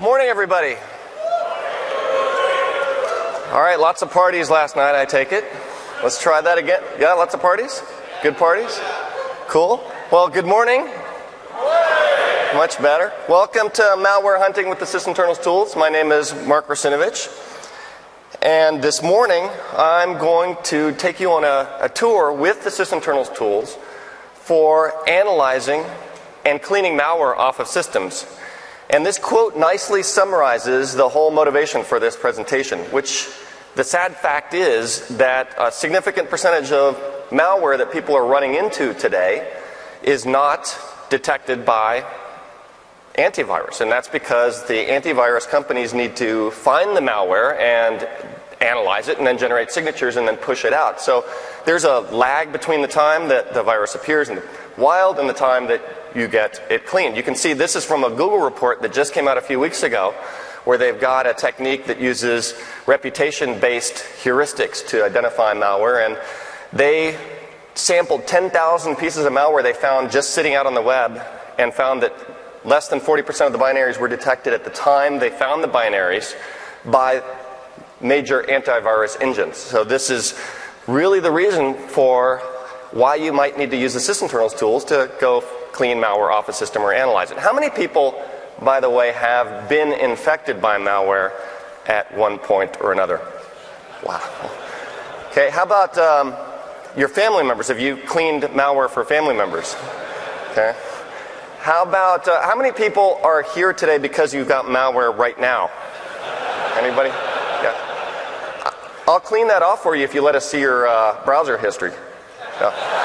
Morning, everybody. All right, lots of parties last night, I take it. Let's try that again. Yeah, lots of parties? Good parties? Cool. Well, good morning. Much better. Welcome to Malware Hunting with the Sysinternals tools. My name is Mark Rasinovich. And this morning, I'm going to take you on a tour with the Sysinternals tools for analyzing and cleaning malware off of systems. And this quote nicely summarizes the whole motivation for this presentation, which the sad fact is that a significant percentage of malware that people are running into today is not detected by antivirus. And that's because the antivirus companies need to find the malware and analyze it and then generate signatures and then push it out. So there's a lag between the time that the virus appears in the wild and the time that you get it cleaned. You can see this is from a Google report that just came out a few weeks ago, where they've got a technique that uses reputation-based heuristics to identify malware, and they sampled 10,000 pieces of malware they found just sitting out on the web and found that less than 40% of the binaries were detected at the time they found the binaries by major antivirus engines. So this is really the reason for why you might need to use the Sysinternals tools to go clean malware off a system or analyze it. How many people, by the way, have been infected by malware at one point or another? Wow. Okay, how about your family members? Have you cleaned malware for family members? Okay. How about, how many people are here today because you got malware right now? Anybody? Yeah. I'll clean that off for you if you let us see your browser history. Yeah.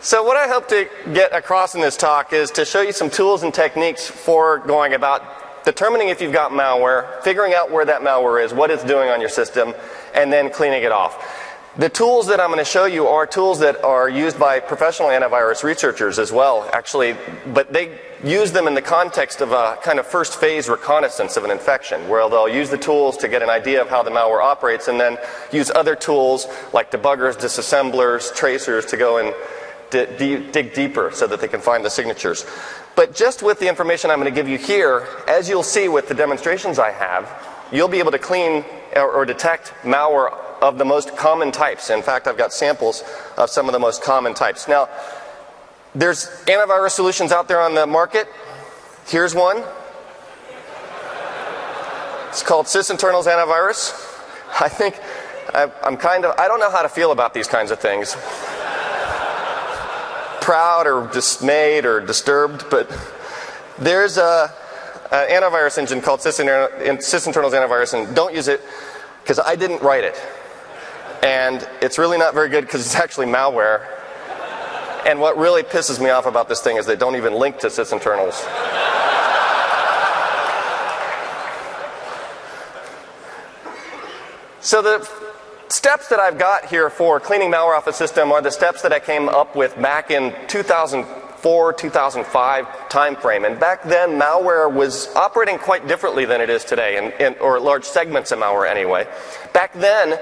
So what I hope to get across in this talk is to show you some tools and techniques for going about determining if you've got malware, figuring out where that malware is, what it's doing on your system, and then cleaning it off. The tools that I'm going to show you are tools that are used by professional antivirus researchers as well, actually, but they use them in the context of a kind of first phase reconnaissance of an infection, where they'll use the tools to get an idea of how the malware operates and then use other tools like debuggers, disassemblers, tracers to go and dig deeper so that they can find the signatures. But just with the information I'm going to give you here, as you'll see with the demonstrations I have, you'll be able to clean or detect malware of the most common types. In fact, I've got samples of some of the most common types. Now, there's antivirus solutions out there on the market. Here's one. It's called Sysinternals Antivirus. I think I don't know how to feel about these kinds of things. Proud or dismayed or disturbed, but there's an antivirus engine called Sysinternals Antivirus, and don't use it because I didn't write it. And it's really not very good because it's actually malware. And what really pisses me off about this thing is they don't even link to Sysinternals. So the steps that I've got here for cleaning malware off a system are the steps that I came up with back in 2004, 2005 timeframe. And back then, malware was operating quite differently than it is today, or large segments of malware anyway. Back then,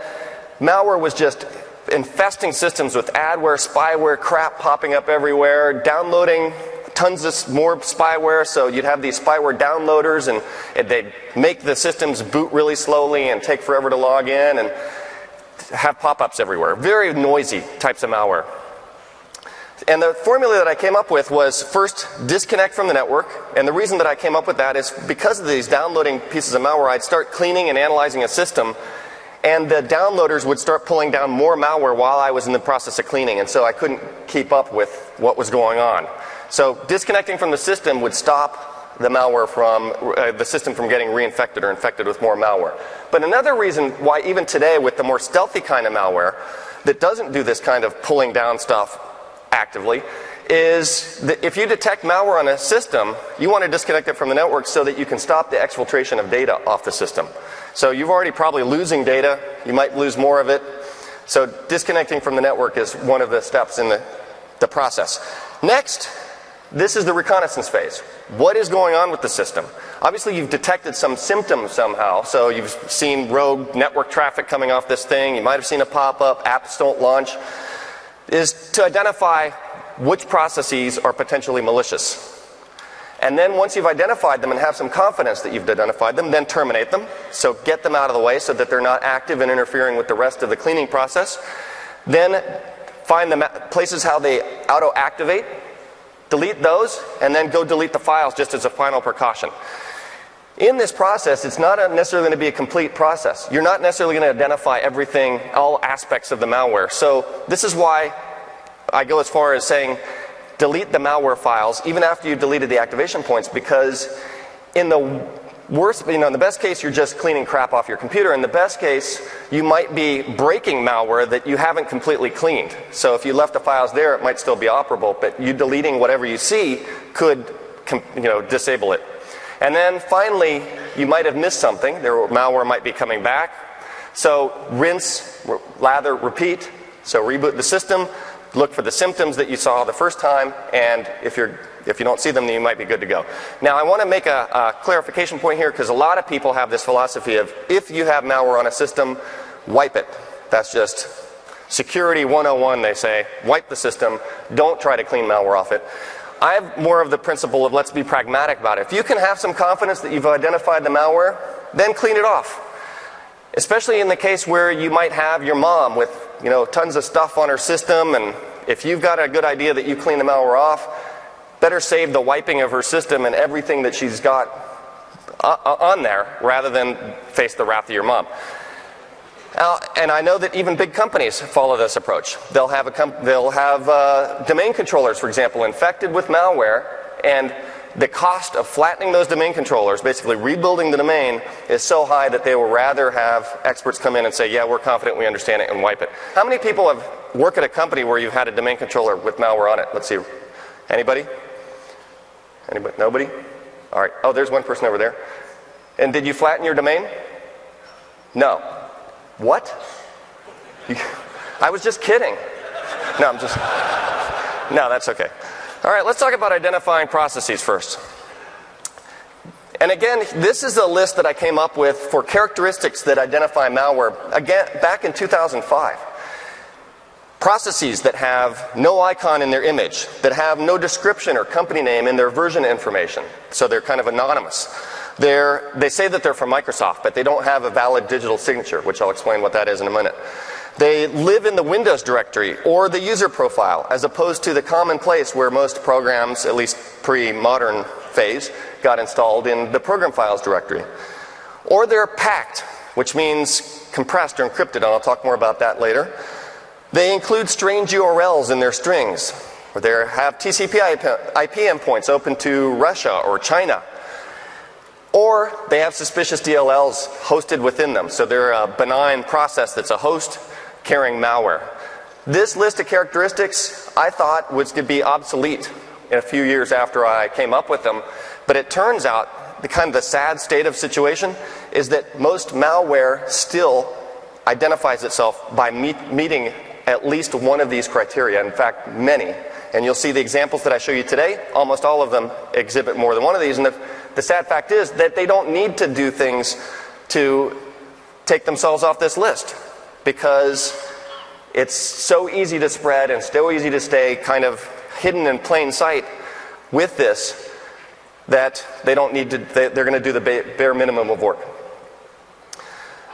malware was just infesting systems with adware, spyware, crap popping up everywhere, downloading tons of more spyware. So you'd have these spyware downloaders, and they'd make the systems boot really slowly and take forever to log in, and have pop-ups everywhere. Very noisy types of malware. And the formula that I came up with was first disconnect from the network. And the reason that I came up with that is because of these downloading pieces of malware, I'd start cleaning and analyzing a system, and the downloaders would start pulling down more malware while I was in the process of cleaning, and so I couldn't keep up with what was going on. So disconnecting from the system would stop the malware from the system from getting reinfected or infected with more malware. But another reason why even today with the more stealthy kind of malware that doesn't do this kind of pulling down stuff actively is that if you detect malware on a system, you want to disconnect it from the network so that you can stop the exfiltration of data off the system. So you've already probably losing data, you might lose more of it. So disconnecting from the network is one of the steps in the process. Next, this is the reconnaissance phase. What is going on with the system? Obviously, you've detected some symptoms somehow. So you've seen rogue network traffic coming off this thing. You might have seen a pop-up, apps don't launch. is to identify which processes are potentially malicious. And then once you've identified them and have some confidence that you've identified them, then terminate them. So get them out of the way so that they're not active and interfering with the rest of the cleaning process. Then find the places how they auto-activate, delete those, and then go delete the files just as a final precaution. In this process, it's not necessarily going to be a complete process. You're not necessarily going to identify everything, all aspects of the malware. So this is why I go as far as saying delete the malware files even after you've deleted the activation points, because in the worst, in the best case, you're just cleaning crap off your computer. In the best case, you might be breaking malware that you haven't completely cleaned. So if you left the files there, it might still be operable, but you deleting whatever you see could, disable it. And then finally, you might have missed something. Malware might be coming back. So rinse, lather, repeat. So reboot the system. Look for the symptoms that you saw the first time, and if you don't see them, then you might be good to go. Now, I want to make a clarification point here, because a lot of people have this philosophy of, if you have malware on a system, wipe it. That's just security 101, they say. Wipe the system. Don't try to clean malware off it. I have more of the principle of let's be pragmatic about it. If you can have some confidence that you've identified the malware, then clean it off. Especially in the case where you might have your mom with tons of stuff on her system, and if you've got a good idea that you clean the malware off, better save the wiping of her system and everything that she's got on there rather than face the wrath of your mom. And I know that even big companies follow this approach. They'll have domain controllers, for example, infected with malware, and the cost of flattening those domain controllers, basically rebuilding the domain, is so high that they will rather have experts come in and say, yeah, we're confident, we understand it, and wipe it. How many people have worked at a company where you've had a domain controller with malware on it? Let's see. Anybody? Anybody? Nobody? All right. Oh, there's one person over there. And did you flatten your domain? No. What? I was just kidding. No, that's okay. All right, let's talk about identifying processes first. And again, this is a list that I came up with for characteristics that identify malware, again, back in 2005. Processes that have no icon in their image, that have no description or company name in their version information, so they're kind of anonymous. They say that they're from Microsoft, but they don't have a valid digital signature, which I'll explain what that is in a minute. They live in the Windows directory or the user profile, as opposed to the common place where most programs, at least pre-modern phase, got installed in the program files directory. Or they're packed, which means compressed or encrypted, and I'll talk more about that later. They include strange URLs in their strings, or they have TCP IP endpoints open to Russia or China. Or they have suspicious DLLs hosted within them, so they're a benign process that's a host carrying malware. This list of characteristics I thought was going to be obsolete in a few years after I came up with them, but it turns out the sad state of situation is that most malware still identifies itself by meeting at least one of these criteria, in fact many. And you'll see the examples that I show you today, almost all of them exhibit more than one of these, and the sad fact is that they don't need to do things to take themselves off this list, because it's so easy to spread and so easy to stay kind of hidden in plain sight with this that they don't need to, they're going to do the bare minimum of work.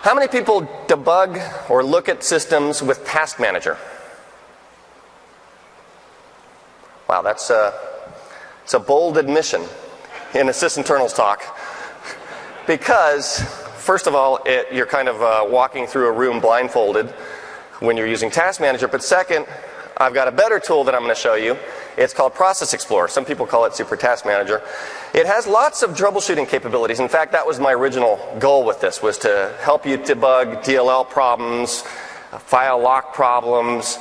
How many people debug or look at systems with Task Manager? Wow, it's a bold admission in a Sysinternals talk, because first of all, you're kind of walking through a room blindfolded when you're using Task Manager, but second, I've got a better tool that I'm going to show you. It's called Process Explorer. Some people call it Super Task Manager. It has lots of troubleshooting capabilities. In fact, that was my original goal with this, was to help you debug DLL problems, file lock problems,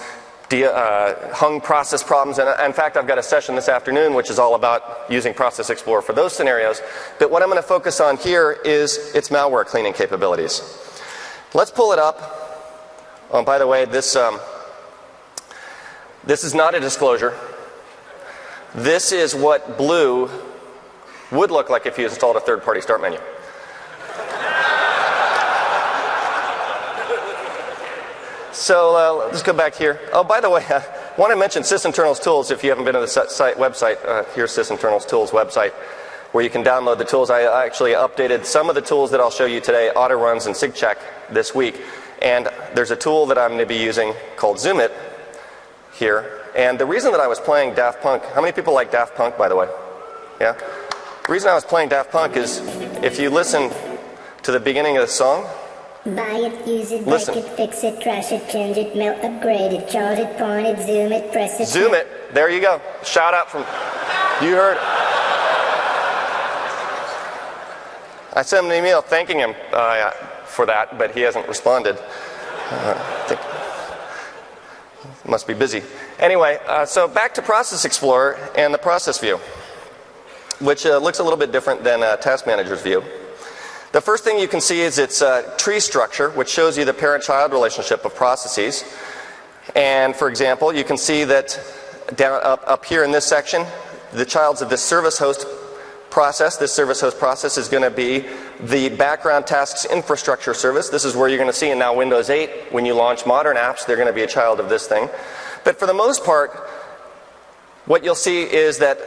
hung process problems, and in fact I've got a session this afternoon which is all about using Process Explorer for those scenarios. But what I'm going to focus on here is its malware cleaning capabilities. Let's pull it up. Oh, by the way, this is not a disclosure. This is what blue would look like if you installed a third-party start menu. So let's go back here. Oh, by the way, want to mention Sysinternals tools. If you haven't been to the website, here's Sysinternals tools website, where you can download the tools. I actually updated some of the tools that I'll show you today, auto runs and SigCheck, this week. And there's a tool that I'm going to be using called Zoom It here. And the reason that I was playing Daft Punk, how many people like Daft Punk, by the way? Yeah? The reason I was playing Daft Punk is if you listen to the beginning of the song, buy it, use it, listen. break it, fix it, trash it, change it, melt, upgrade it, charge it, point it, zoom it, press it. Zoom it. There you go. Shout out from, you heard it. I sent him an email thanking him for that, but he hasn't responded. I think he must be busy. Anyway, so back to Process Explorer and the process view, which looks a little bit different than Task Manager's view. The first thing you can see is its tree structure, which shows you the parent-child relationship of processes. And for example, you can see that down up here in this section, the child's of this service host process. This service host process is going to be the background tasks infrastructure service. This is where you're going to see in now Windows 8, when you launch modern apps, they're going to be a child of this thing. But for the most part, what you'll see is that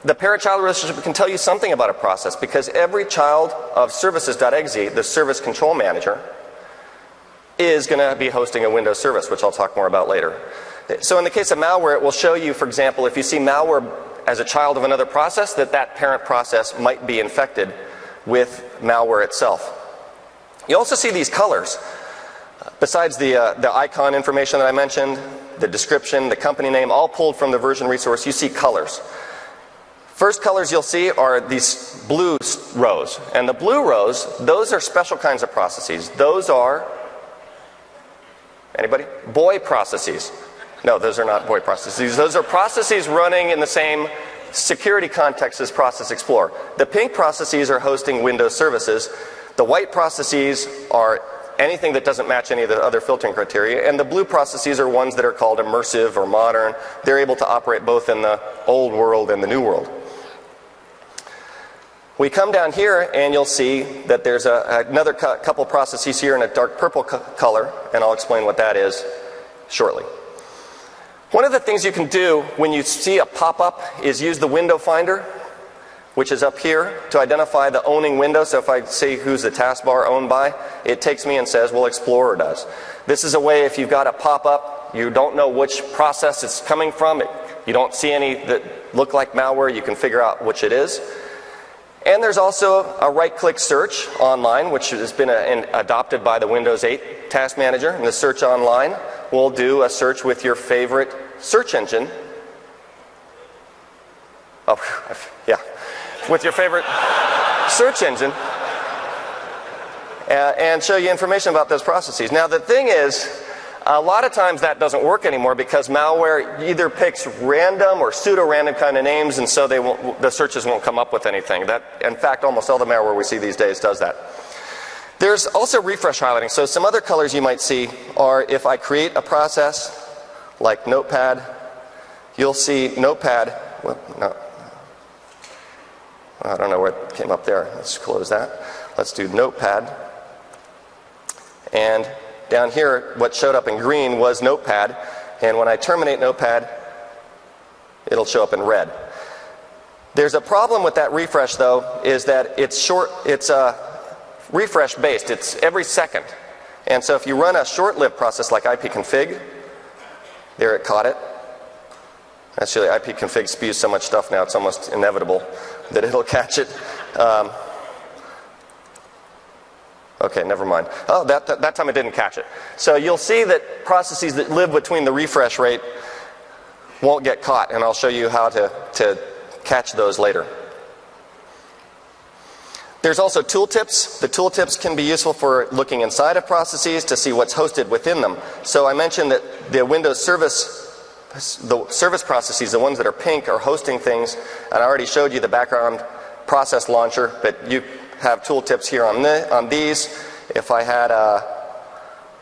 the parent-child relationship can tell you something about a process, because every child of services.exe, the service control manager, is going to be hosting a Windows service, which I'll talk more about later. So in the case of malware, it will show you, for example, if you see malware as a child of another process, that parent process might be infected with malware itself. You also see these colors. Besides the icon information that I mentioned, the description, the company name, all pulled from the version resource, you see colors. First colors you'll see are these blue rows. And the blue rows, those are special kinds of processes. Those are, anybody? Boy processes. No, those are not boy processes. Those are processes running in the same security context as Process Explorer. The pink processes are hosting Windows services. The white processes are anything that doesn't match any of the other filtering criteria. And the blue processes are ones that are called immersive or modern. They're able to operate both in the old world and the new world. We come down here and you'll see that there's another couple processes here in a dark purple color, and I'll explain what that is shortly. One of the things you can do when you see a pop-up is use the window finder, which is up here, to identify the owning window. So if I say who's the taskbar owned by, it takes me and says, well, Explorer does. This is a way, if you've got a pop-up, you don't know which process it's coming from, you don't see any that look like malware, you can figure out which it is. And there's also a right-click search online, which has been adopted by the Windows 8 Task Manager. And the search online will do a search with your favorite search engine. Oh, yeah. With your favorite search engine. And show you information about those processes. Now, the thing is, a lot of times that doesn't work anymore because malware either picks random or pseudo-random kind of names, and so the searches won't come up with anything. In fact, almost all the malware we see these days does that. There's also refresh highlighting. So some other colors you might see are if I create a process like Notepad, you'll see Notepad. Well, no, I don't know where it came up there. Let's close that. Let's do Notepad. And down here, what showed up in green was Notepad, and when I terminate Notepad, it'll show up in red. There's a problem with that refresh, though, is that it's refresh based. It's every second. And so if you run a short-lived process like ipconfig, there it caught it. Actually, ipconfig spews so much stuff now, it's almost inevitable that it'll catch it. Okay, never mind. Oh, that time it didn't catch it. So you'll see that processes that live between the refresh rate won't get caught, and I'll show you how to catch those later. There's also tooltips. The tooltips can be useful for looking inside of processes to see what's hosted within them. So I mentioned that the Windows service processes, the ones that are pink, are hosting things, and I already showed you the background process launcher, but you have tooltips here on these. If I had a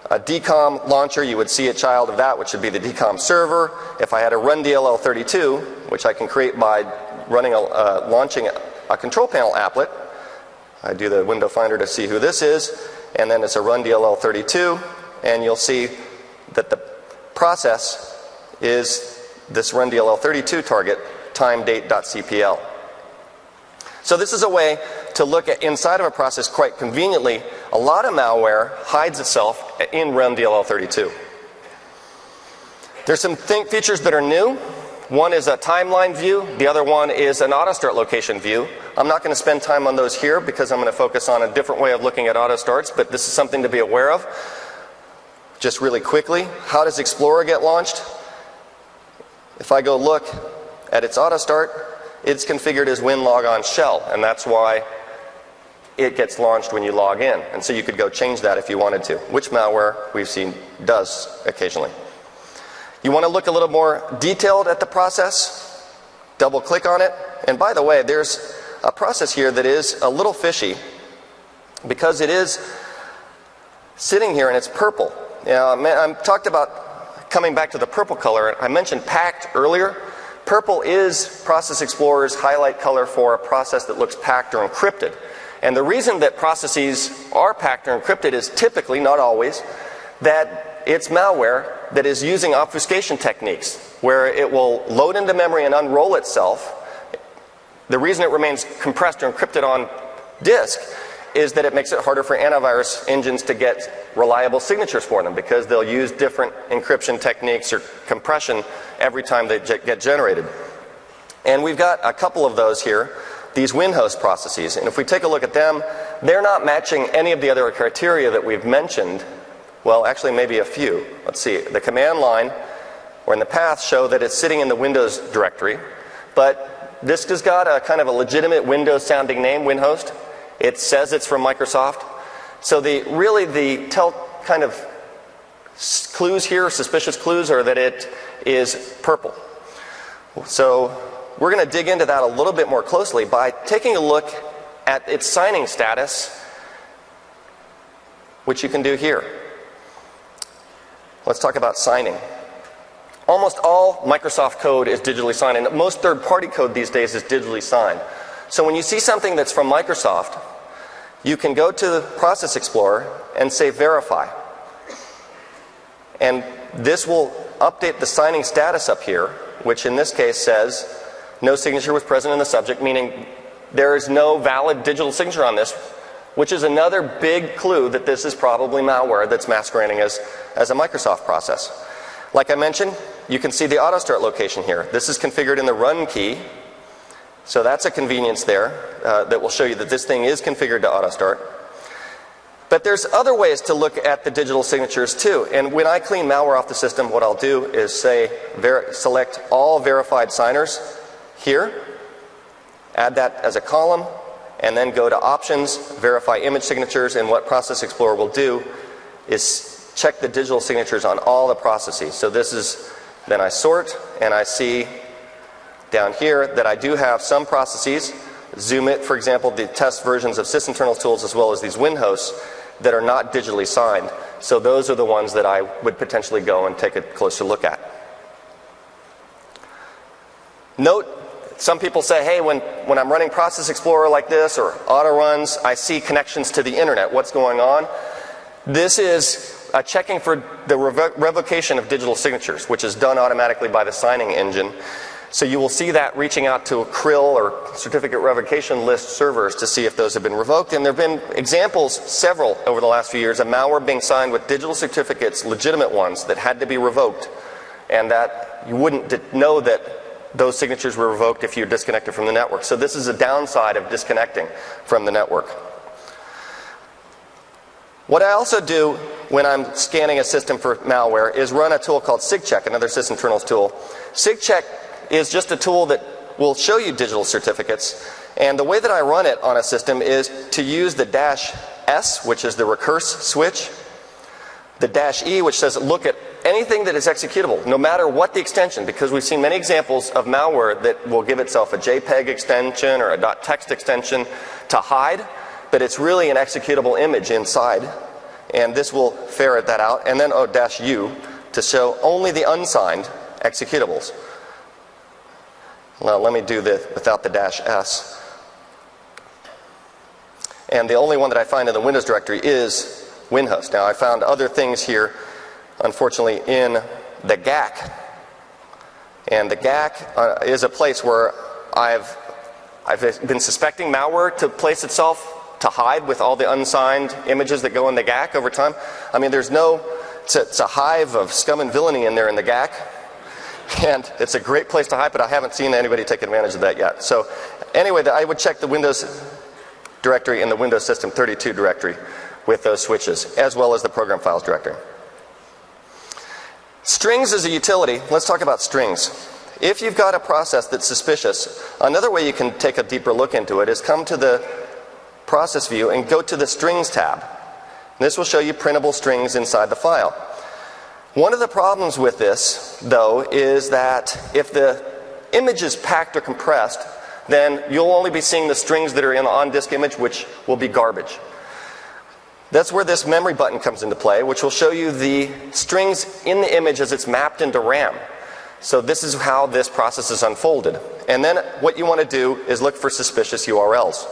DCOM launcher, you would see a child of that, which would be the DCOM server. If I had a run DLL32, which I can create by launching a control panel applet, I do the window finder to see who this is, and then it's a run DLL32, and you'll see that the process is this run-DLL32 target, timedate.cpl. So this is a way to look at inside of a process quite conveniently. A lot of malware hides itself in run-DLL32. There's some features that are new. One is a timeline view. The other one is an auto-start location view. I'm not going to spend time on those here because I'm going to focus on a different way of looking at auto-starts, but this is something to be aware of. Just really quickly, how does Explorer get launched? If I go look at its auto-start, it's configured as WinLogon shell, and that's why it gets launched when you log in. And so you could go change that if you wanted to, which malware we've seen does occasionally. You want to look a little more detailed at the process, double click on it. And by the way, there's a process here that is a little fishy because it is sitting here and it's purple. I talked about coming back to the purple color. I mentioned packed earlier. Purple is Process Explorer's highlight color for a process that looks packed or encrypted. And the reason that processes are packed or encrypted is typically, not always, that it's malware that is using obfuscation techniques where it will load into memory and unroll itself. The reason it remains compressed or encrypted on disk is that it makes it harder for antivirus engines to get reliable signatures for them because they'll use different encryption techniques or compression every time they get generated. And we've got a couple of those here, these WinHost processes. And if we take a look at them, they're not matching any of the other criteria that we've mentioned. Well, actually maybe a few. Let's see. The command line or in the path show that it's sitting in the Windows directory, but this has got a kind of a legitimate Windows sounding name, WinHost. It says it's from Microsoft. So the kind of clues here, suspicious clues, are that it is purple. So we're going to dig into that a little bit more closely by taking a look at its signing status, which you can do here. Let's talk about signing. Almost all Microsoft code is digitally signed, and most third-party code these days is digitally signed. So when you see something that's from Microsoft, you can go to the Process Explorer and say verify. And this will update the signing status up here, which in this case says no signature was present in the subject, meaning there is no valid digital signature on this, which is another big clue that this is probably malware that's masquerading as a Microsoft process. Like I mentioned, you can see the auto-start location here. This is configured in the run key. So that's a convenience there that will show you that this thing is configured to auto-start. But there's other ways to look at the digital signatures too. And when I clean malware off the system, what I'll do is say select all verified signers here, add that as a column, and then go to Options, Verify Image Signatures, and what Process Explorer will do is check the digital signatures on all the processes. So this is, then I sort, and I see down here that I do have some processes, Zoomit, for example, the test versions of Sysinternals tools, as well as these WinHosts, that are not digitally signed. So those are the ones that I would potentially go and take a closer look at. Note, some people say, hey, when I'm running Process Explorer like this or auto runs, I see connections to the internet. What's going on? This is checking for the revocation of digital signatures, which is done automatically by the signing engine. So you will see that reaching out to a CRIL or certificate revocation list servers to see if those have been revoked. And there have been examples, several over the last few years, of malware being signed with digital certificates, legitimate ones, that had to be revoked. And that you wouldn't know that those signatures were revoked if you're disconnected from the network. So this is a downside of disconnecting from the network. What I also do when I'm scanning a system for malware is run a tool called SigCheck, another Sysinternals tool. SigCheck is just a tool that will show you digital certificates. And the way that I run it on a system is to use the -S, which is the recurse switch, the -E, which says look at anything that is executable, no matter what the extension, because we've seen many examples of malware that will give itself a JPEG extension or a .text extension to hide, but it's really an executable image inside. And this will ferret that out. And then -U to show only the unsigned executables. Well, let me do this without the -S. And the only one that I find in the Windows directory is WinHost. Now, I found other things here, unfortunately, in the GAC And the GAC is a place where I've been suspecting malware to place itself to hide with all the unsigned images that go in the GAC over time. I mean, it's a hive of scum and villainy in there in the GAC. And it's a great place to hide, but I haven't seen anybody take advantage of that yet. So anyway, I would check the Windows directory and the Windows System 32 directory with those switches, as well as the program files directory. Strings is a utility. Let's talk about strings. If you've got a process that's suspicious, another way you can take a deeper look into it is come to the process view and go to the strings tab. This will show you printable strings inside the file. One of the problems with this, though, is that if the image is packed or compressed, then you'll only be seeing the strings that are in the on-disk image, which will be garbage. That's where this memory button comes into play, which will show you the strings in the image as it's mapped into RAM. So this is how this process is unfolded. And then what you want to do is look for suspicious URLs.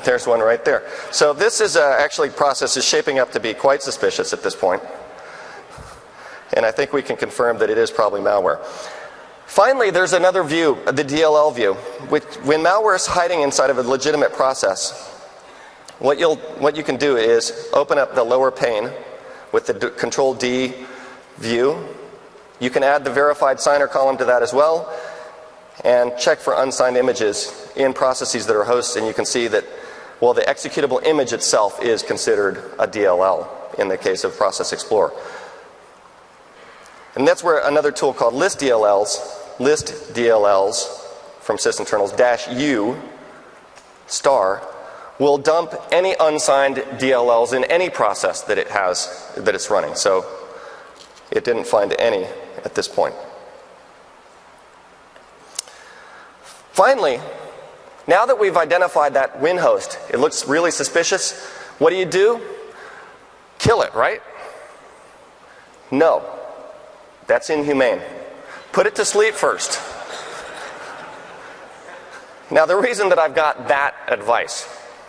There's one right there. So this is actually process is shaping up to be quite suspicious at this point. And I think we can confirm that it is probably malware. Finally, there's another view, the DLL view. When malware is hiding inside of a legitimate process, what you can do is open up the lower pane with the Control D view. You can add the verified signer column to that as well, and check for unsigned images in processes that are hosts, and you can see that, well, the executable image itself is considered a DLL in the case of Process Explorer. And that's where another tool called list DLLs from Sysinternals -U star will dump any unsigned DLLs in any process that it's running. So it didn't find any at this point. Finally, now that we've identified that Win host, it looks really suspicious. What do? Kill it, right? No. That's inhumane. Put it to sleep first. Now, the reason that I've got that advice,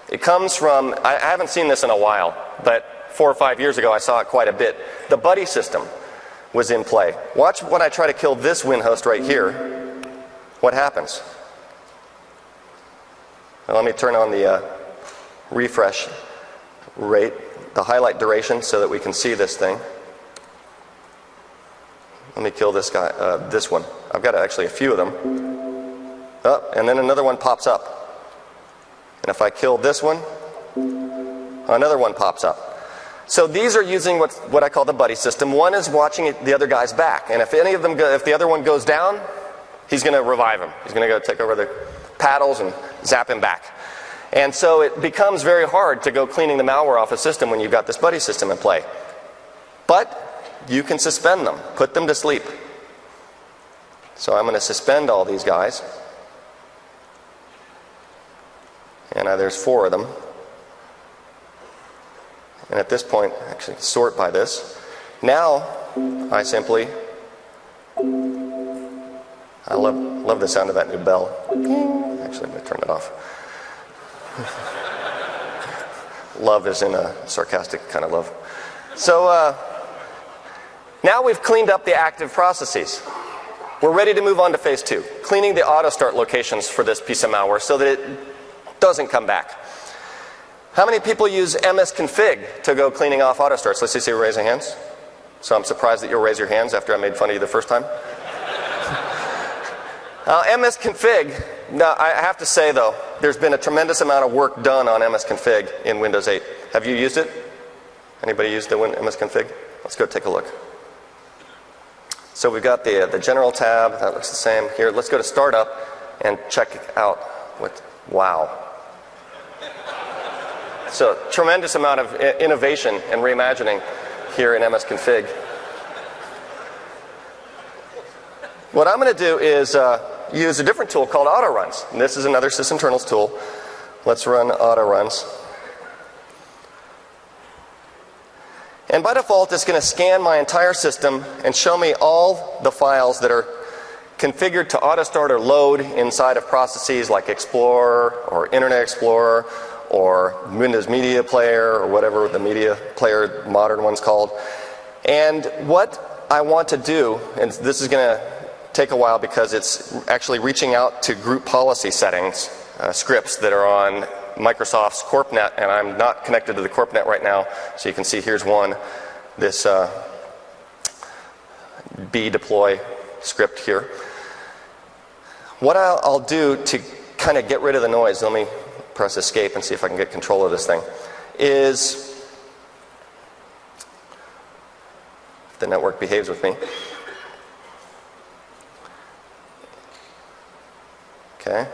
it comes from, I haven't seen this in a while, but 4 or 5 years ago I saw it quite a bit. The buddy system was in play. Watch when I try to kill this Win host right here. What happens? Now, let me turn on the refresh rate, the highlight duration, so that we can see this thing. Let me kill this guy, this one. I've got actually a few of them. Oh, and then another one pops up. And if I kill this one, another one pops up. So these are using what I call the buddy system. One is watching the other guy's back, and if the other one goes down, he's going to revive him. He's going to go take over the paddles and zap him back. And so it becomes very hard to go cleaning the malware off a system when you've got this buddy system in play. But you can suspend them, put them to sleep. So I'm going to suspend all these guys. And there's 4 of them. And at this point, actually sort by this. Now, I simply, I love the sound of that new bell. Actually, I'm going to turn it off. Love is in a sarcastic kind of love. So, now we've cleaned up the active processes. We're ready to move on to phase 2, cleaning the auto start locations for this piece of malware so that it doesn't come back. How many people use msconfig to go cleaning off auto starts? Let's see you raising hands. So I'm surprised that you'll raise your hands after I made fun of you the first time. msconfig, now I have to say though, there's been a tremendous amount of work done on msconfig in Windows 8. Have you used it? Anybody used the msconfig? Let's go take a look. So we've got the general tab, that looks the same. Here, let's go to startup and check out wow. So tremendous amount of innovation and reimagining here in msconfig. What I'm going to do is use a different tool called autoruns. And this is another Sysinternals tool. Let's run autoruns. And by default, it's going to scan my entire system and show me all the files that are configured to auto-start or load inside of processes like Explorer or Internet Explorer or Windows Media Player or whatever the media player modern one's called. And what I want to do, and this is going to take a while because it's actually reaching out to group policy settings, scripts that are on Microsoft's CorpNet, and I'm not connected to the CorpNet right now, so you can see here's one, this bdeploy script here. What I'll do to kind of get rid of the noise, let me press escape and see if I can get control of this thing, is, if the network behaves with me. Okay,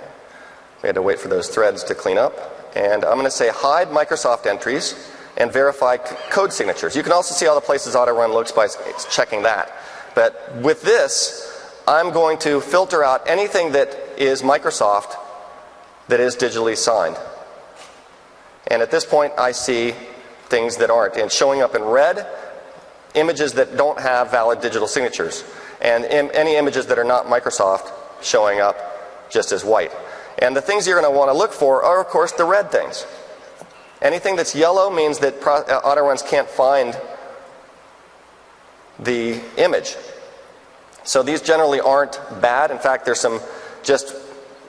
we had to wait for those threads to clean up. And I'm going to say hide Microsoft entries and verify code signatures. You can also see all the places auto-run looks by checking that. But with this, I'm going to filter out anything that is Microsoft that is digitally signed. And at this point, I see things that aren't. And showing up in red, images that don't have valid digital signatures. And any images that are not Microsoft showing up just as white. And the things you're going to want to look for are, of course, the red things. Anything that's yellow means that autoruns can't find the image. So these generally aren't bad. In fact, there's some just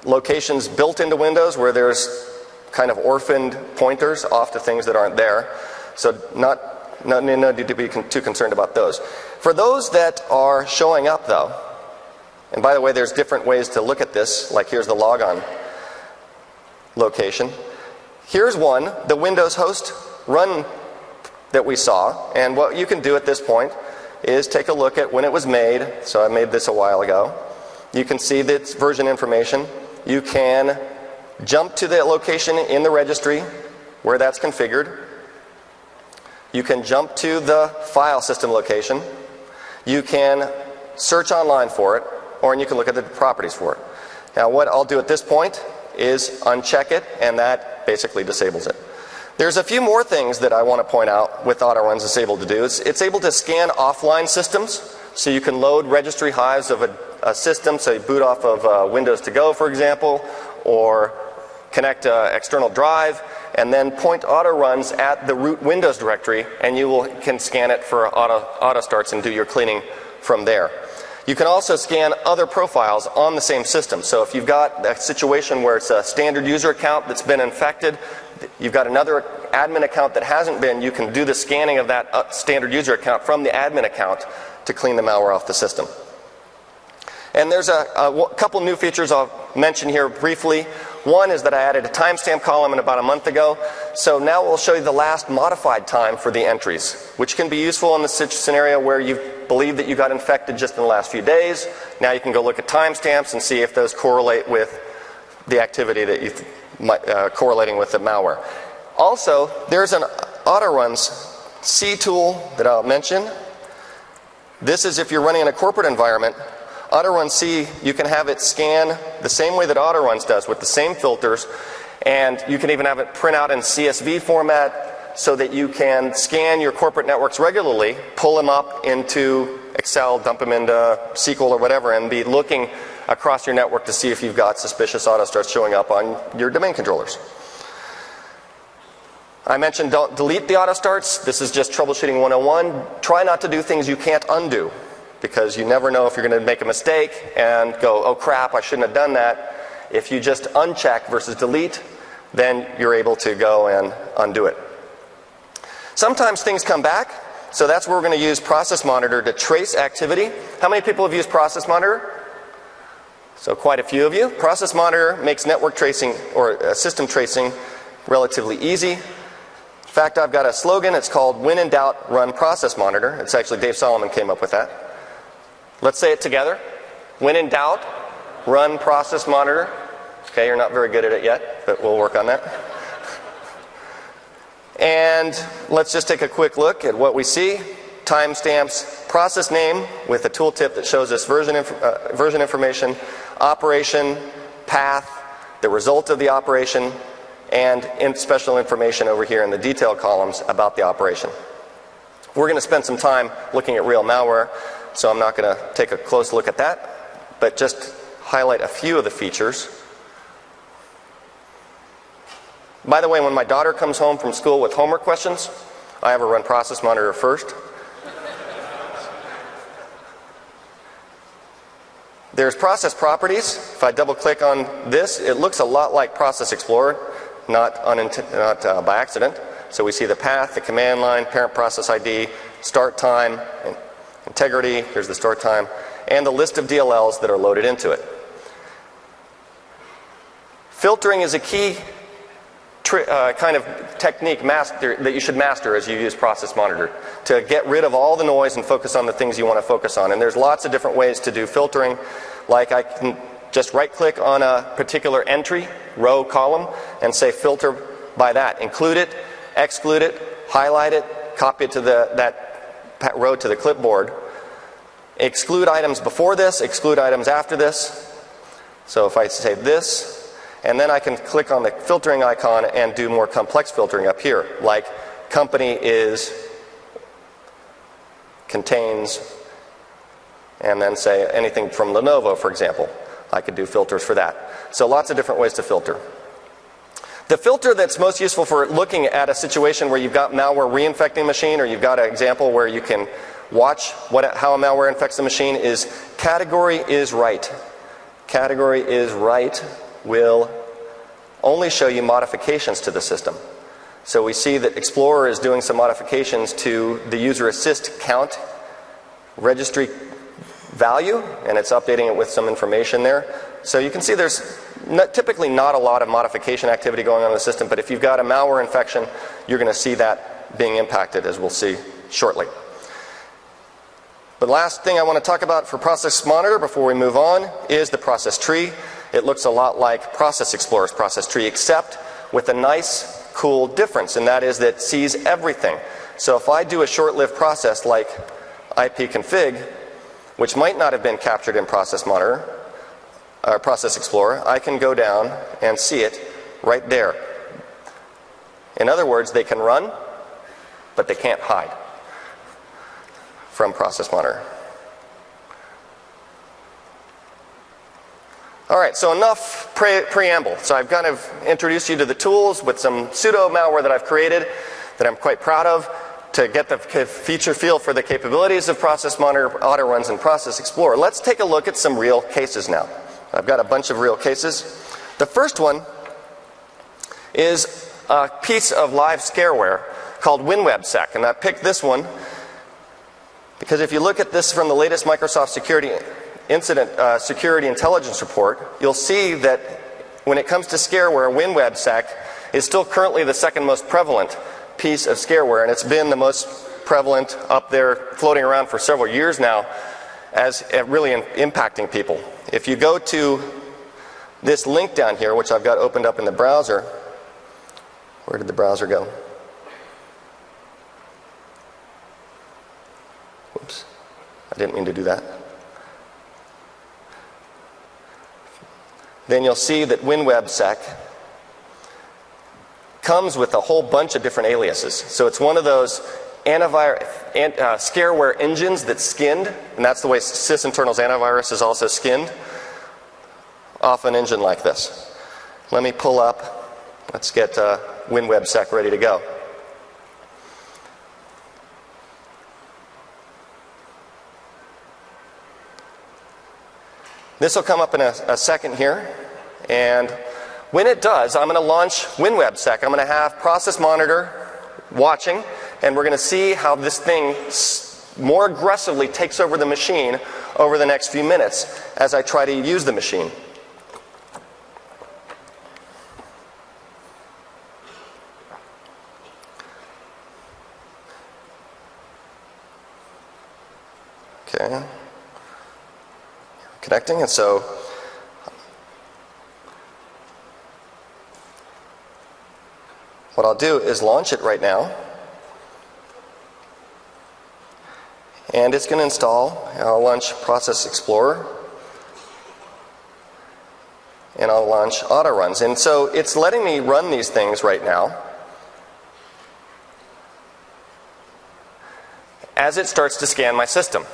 locations built into Windows where there's kind of orphaned pointers off to things that aren't there. So no need to be too concerned about those. For those that are showing up, though, and by the way, there's different ways to look at this, like here's the logon location. Here's one, the Windows host run that we saw, and what you can do at this point is take a look at when it was made. So I made this a while ago. You can see the version information. You can jump to the location in the registry where that's configured. You can jump to the file system location. You can search online for it, or you can look at the properties for it. Now what I'll do at this point is uncheck it, and that basically disables it. There's a few more things that I want to point out with autoruns it's able to do. It's able to scan offline systems, so you can load registry hives of a system, so you boot off of Windows to Go, for example, or connect an external drive, and then point autoruns at the root Windows directory, and you can scan it for auto starts and do your cleaning from there. You can also scan other profiles on the same system. So if you've got a situation where it's a standard user account that's been infected, you've got another admin account that hasn't been, you can do the scanning of that standard user account from the admin account to clean the malware off the system. And there's a couple new features I'll mention here briefly. One is that I added a timestamp column in about a month ago. So now we'll show you the last modified time for the entries, which can be useful in the scenario where you believe that you got infected just in the last few days. Now you can go look at timestamps and see if those correlate with the activity that you correlating with the malware. Also, there's an autoruns C tool that I'll mention. This is if you're running in a corporate environment. Autorun C, you can have it scan the same way that Autoruns does with the same filters, and you can even have it print out in CSV format so that you can scan your corporate networks regularly, pull them up into Excel, dump them into SQL or whatever, and be looking across your network to see if you've got suspicious auto starts showing up on your domain controllers. I mentioned don't delete the auto starts. This is just troubleshooting 101. Try not to do things you can't undo, because you never know if you're going to make a mistake and go, oh crap, I shouldn't have done that. If you just uncheck versus delete, then you're able to go and undo it. Sometimes things come back, so that's where we're going to use Process Monitor to trace activity. How many people have used Process Monitor? So quite a few of you. Process Monitor makes network tracing or system tracing relatively easy. In fact, I've got a slogan. It's called When in Doubt, Run Process Monitor. It's actually Dave Solomon came up with that. Let's say it together. When in doubt, run Process Monitor. Okay, you're not very good at it yet, but we'll work on that. And let's just take a quick look at what we see. Timestamps, process name with a tooltip that shows us version information, operation, path, the result of the operation, and special information over here in the detail columns about the operation. We're going to spend some time looking at real malware, so I'm not going to take a close look at that, but just highlight a few of the features. By the way, when my daughter comes home from school with homework questions, I have her run Process Monitor first. There's process properties. If I double click on this, it looks a lot like Process Explorer, not by accident. So we see the path, the command line, parent process ID, start time, integrity, here's the start time, and the list of DLLs that are loaded into it. Filtering is a key kind of technique that you should master as you use Process Monitor to get rid of all the noise and focus on the things you want to focus on. And there's lots of different ways to do filtering. Like I can just right-click on a particular entry, row, column, and say filter by that. Include it, exclude it, highlight it, copy it to that row to the clipboard. Exclude items before this, exclude items after this. So if I say this, and then I can click on the filtering icon and do more complex filtering up here, like company contains, and then say anything from Lenovo, for example. I could do filters for that. So lots of different ways to filter. The filter that's most useful for looking at a situation where you've got malware reinfecting a machine, or you've got an example where you can watch how a malware infects the machine, is category is right. Category is right will only show you modifications to the system. So we see that Explorer is doing some modifications to the user assist count registry value, and it's updating it with some information there. So you can see there's typically not a lot of modification activity going on in the system, but if you've got a malware infection, you're going to see that being impacted, as we'll see shortly. The last thing I want to talk about for Process Monitor before we move on is the process tree. It looks a lot like Process Explorer's process tree, except with a nice, cool difference, and that is that it sees everything. So if I do a short-lived process like ipconfig, which might not have been captured in Process Monitor, or Process Explorer, I can go down and see it right there. In other words, they can run, but they can't hide from Process Monitor. Alright, so enough preamble. So I've kind of introduced you to the tools with some pseudo malware that I've created that I'm quite proud of to get the feature feel for the capabilities of Process Monitor, auto runs, and Process Explorer. Let's take a look at some real cases now. I've got a bunch of real cases. The first one is a piece of live scareware called WinWebSec, and I picked this one because if you look at this from the latest Microsoft Security Incident Security Intelligence Report, you'll see that when it comes to scareware, WinWebSec is still currently the second most prevalent piece of scareware, and it's been the most prevalent up there floating around for several years now as really impacting people. If you go to this link down here, which I've got opened up in the browser, where did the browser go? Whoops, I didn't mean to do that. Then you'll see that WinWebSec comes with a whole bunch of different aliases. So it's one of those scareware engines that's skinned, and that's the way Sysinternals antivirus is also skinned off an engine like this. Let me pull up, let's get WinWebSec ready to go. This will come up in a second here, and when it does, I'm going to launch WinWebSec. I'm going to have Process Monitor watching, and we're going to see how this thing more aggressively takes over the machine over the next few minutes as I try to use the machine. Okay. Connecting, and so what I'll do is launch it right now, and it's going to install. I'll launch Process Explorer, and I'll launch auto runs, and so it's letting me run these things right now as it starts to scan my system,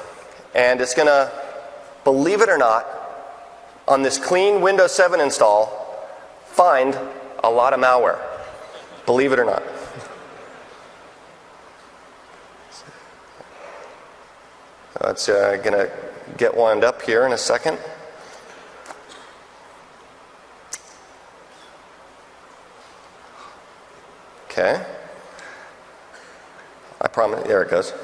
and it's going to, believe it or not, on this clean Windows 7 install, find a lot of malware. Believe it or not. It's going to get wound up here in a second. Okay. I promise. There it goes.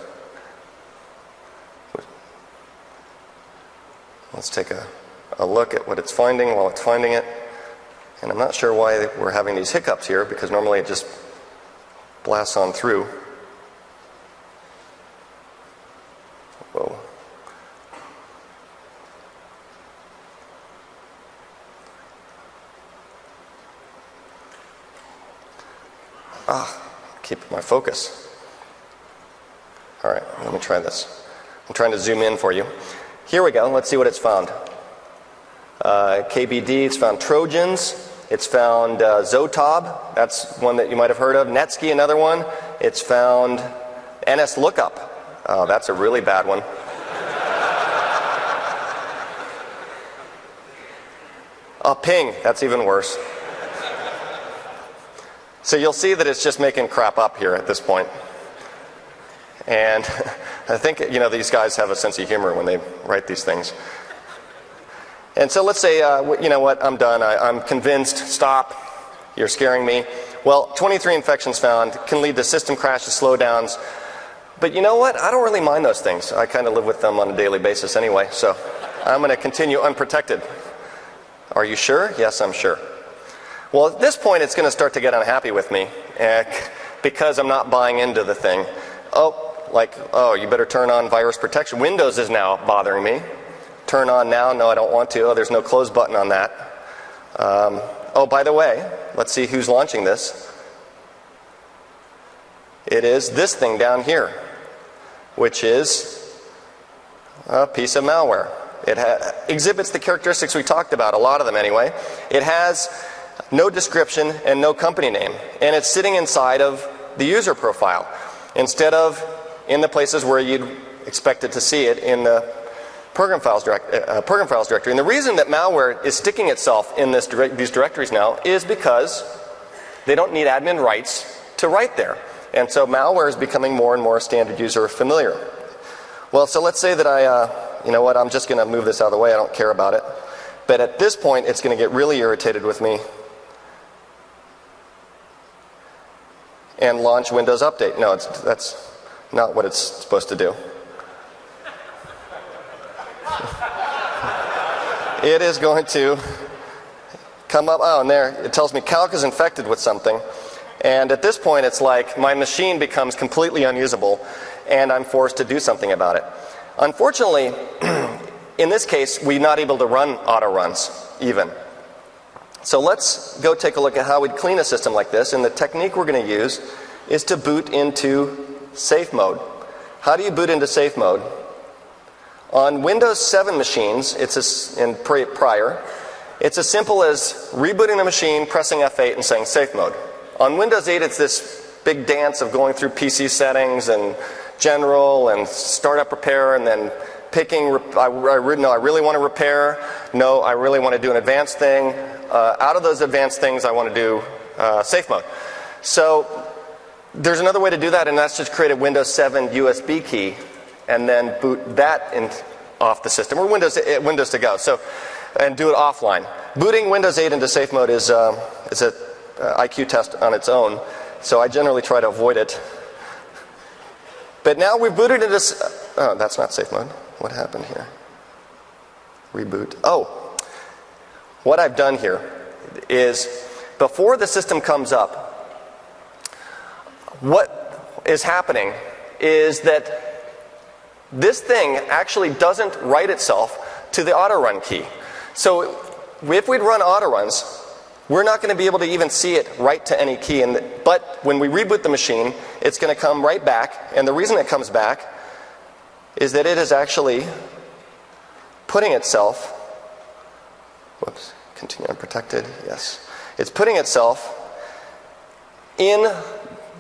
Let's take a look at what it's finding while it's finding it. And I'm not sure why we're having these hiccups here, because normally it just blasts on through. Whoa. Keep my focus. All right, let me try this. I'm trying to zoom in for you. Here we go. Let's see what it's found. KBD, it's found Trojans. It's found Zotob. That's one that you might have heard of. Netsky, another one. It's found NSLookup. Oh, that's a really bad one. Ping. That's even worse. So you'll see that it's just making crap up here at this point. And I think, these guys have a sense of humor when they write these things. And so let's say, you know what, I'm done. I'm convinced. Stop. You're scaring me. Well, 23 infections found can lead to system crashes, slowdowns. But you know what? I don't really mind those things. I kind of live with them on a daily basis anyway. So I'm going to continue unprotected. Are you sure? Yes, I'm sure. Well, at this point, it's going to start to get unhappy with me because I'm not buying into the thing. You better turn on virus protection. Windows is now bothering me. Turn on now. No, I don't want to. Oh, there's no close button on that. By the way, let's see who's launching this. It is this thing down here, which is a piece of malware. It exhibits the characteristics we talked about, a lot of them anyway. It has no description and no company name, and it's sitting inside of the user profile instead of in the places where you'd expect it to see it in the program files directory. And the reason that malware is sticking itself in these directories now is because they don't need admin rights to write there. And so malware is becoming more and more standard user familiar. Well, so let's say that I'm just going to move this out of the way. I don't care about it. But at this point, it's going to get really irritated with me and launch Windows Update. No, that's not what it's supposed to do. It is going to come up. Oh, and there, it tells me calc is infected with something. And at this point, it's like my machine becomes completely unusable, and I'm forced to do something about it. Unfortunately, in this case, we're not able to run auto runs, even. So let's go take a look at how we'd clean a system like this. And the technique we're going to use is to boot into safe mode. How do you boot into safe mode? On Windows 7 machines, prior, it's as simple as rebooting the machine, pressing F8, and saying safe mode. On Windows 8, it's this big dance of going through PC settings and general and startup repair, and then picking, I really want to repair. No, I really want to do an advanced thing. Out of those advanced things, I want to do safe mode. So there's another way to do that, and that's just create a Windows 7 USB key and then boot that off the system, or Windows to go. So, and do it offline. Booting Windows 8 into safe mode is a IQ test on its own, so I generally try to avoid it. But now we've booted into... Oh, that's not safe mode. What happened here? Reboot. Oh, what I've done here is, before the system comes up, what is happening is that this thing actually doesn't write itself to the auto run key. So if we'd run auto runs, we're not going to be able to even see it write to any key. But when we reboot the machine, it's going to come right back. And the reason it comes back is that it is actually putting itself, continue unprotected, yes. It's putting itself in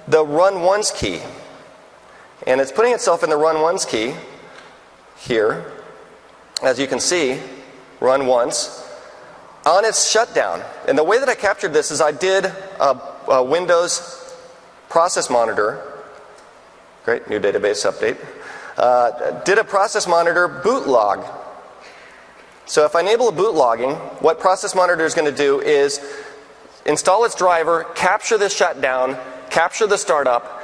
the run once key. And it's putting itself in the run once key here, as you can see, run once, on its shutdown. And the way that I captured this is I did a Windows process monitor, great, new database update, did a process monitor boot log. So if I enable a boot logging, what process monitor is going to do is install its driver, capture this shutdown, capture the startup,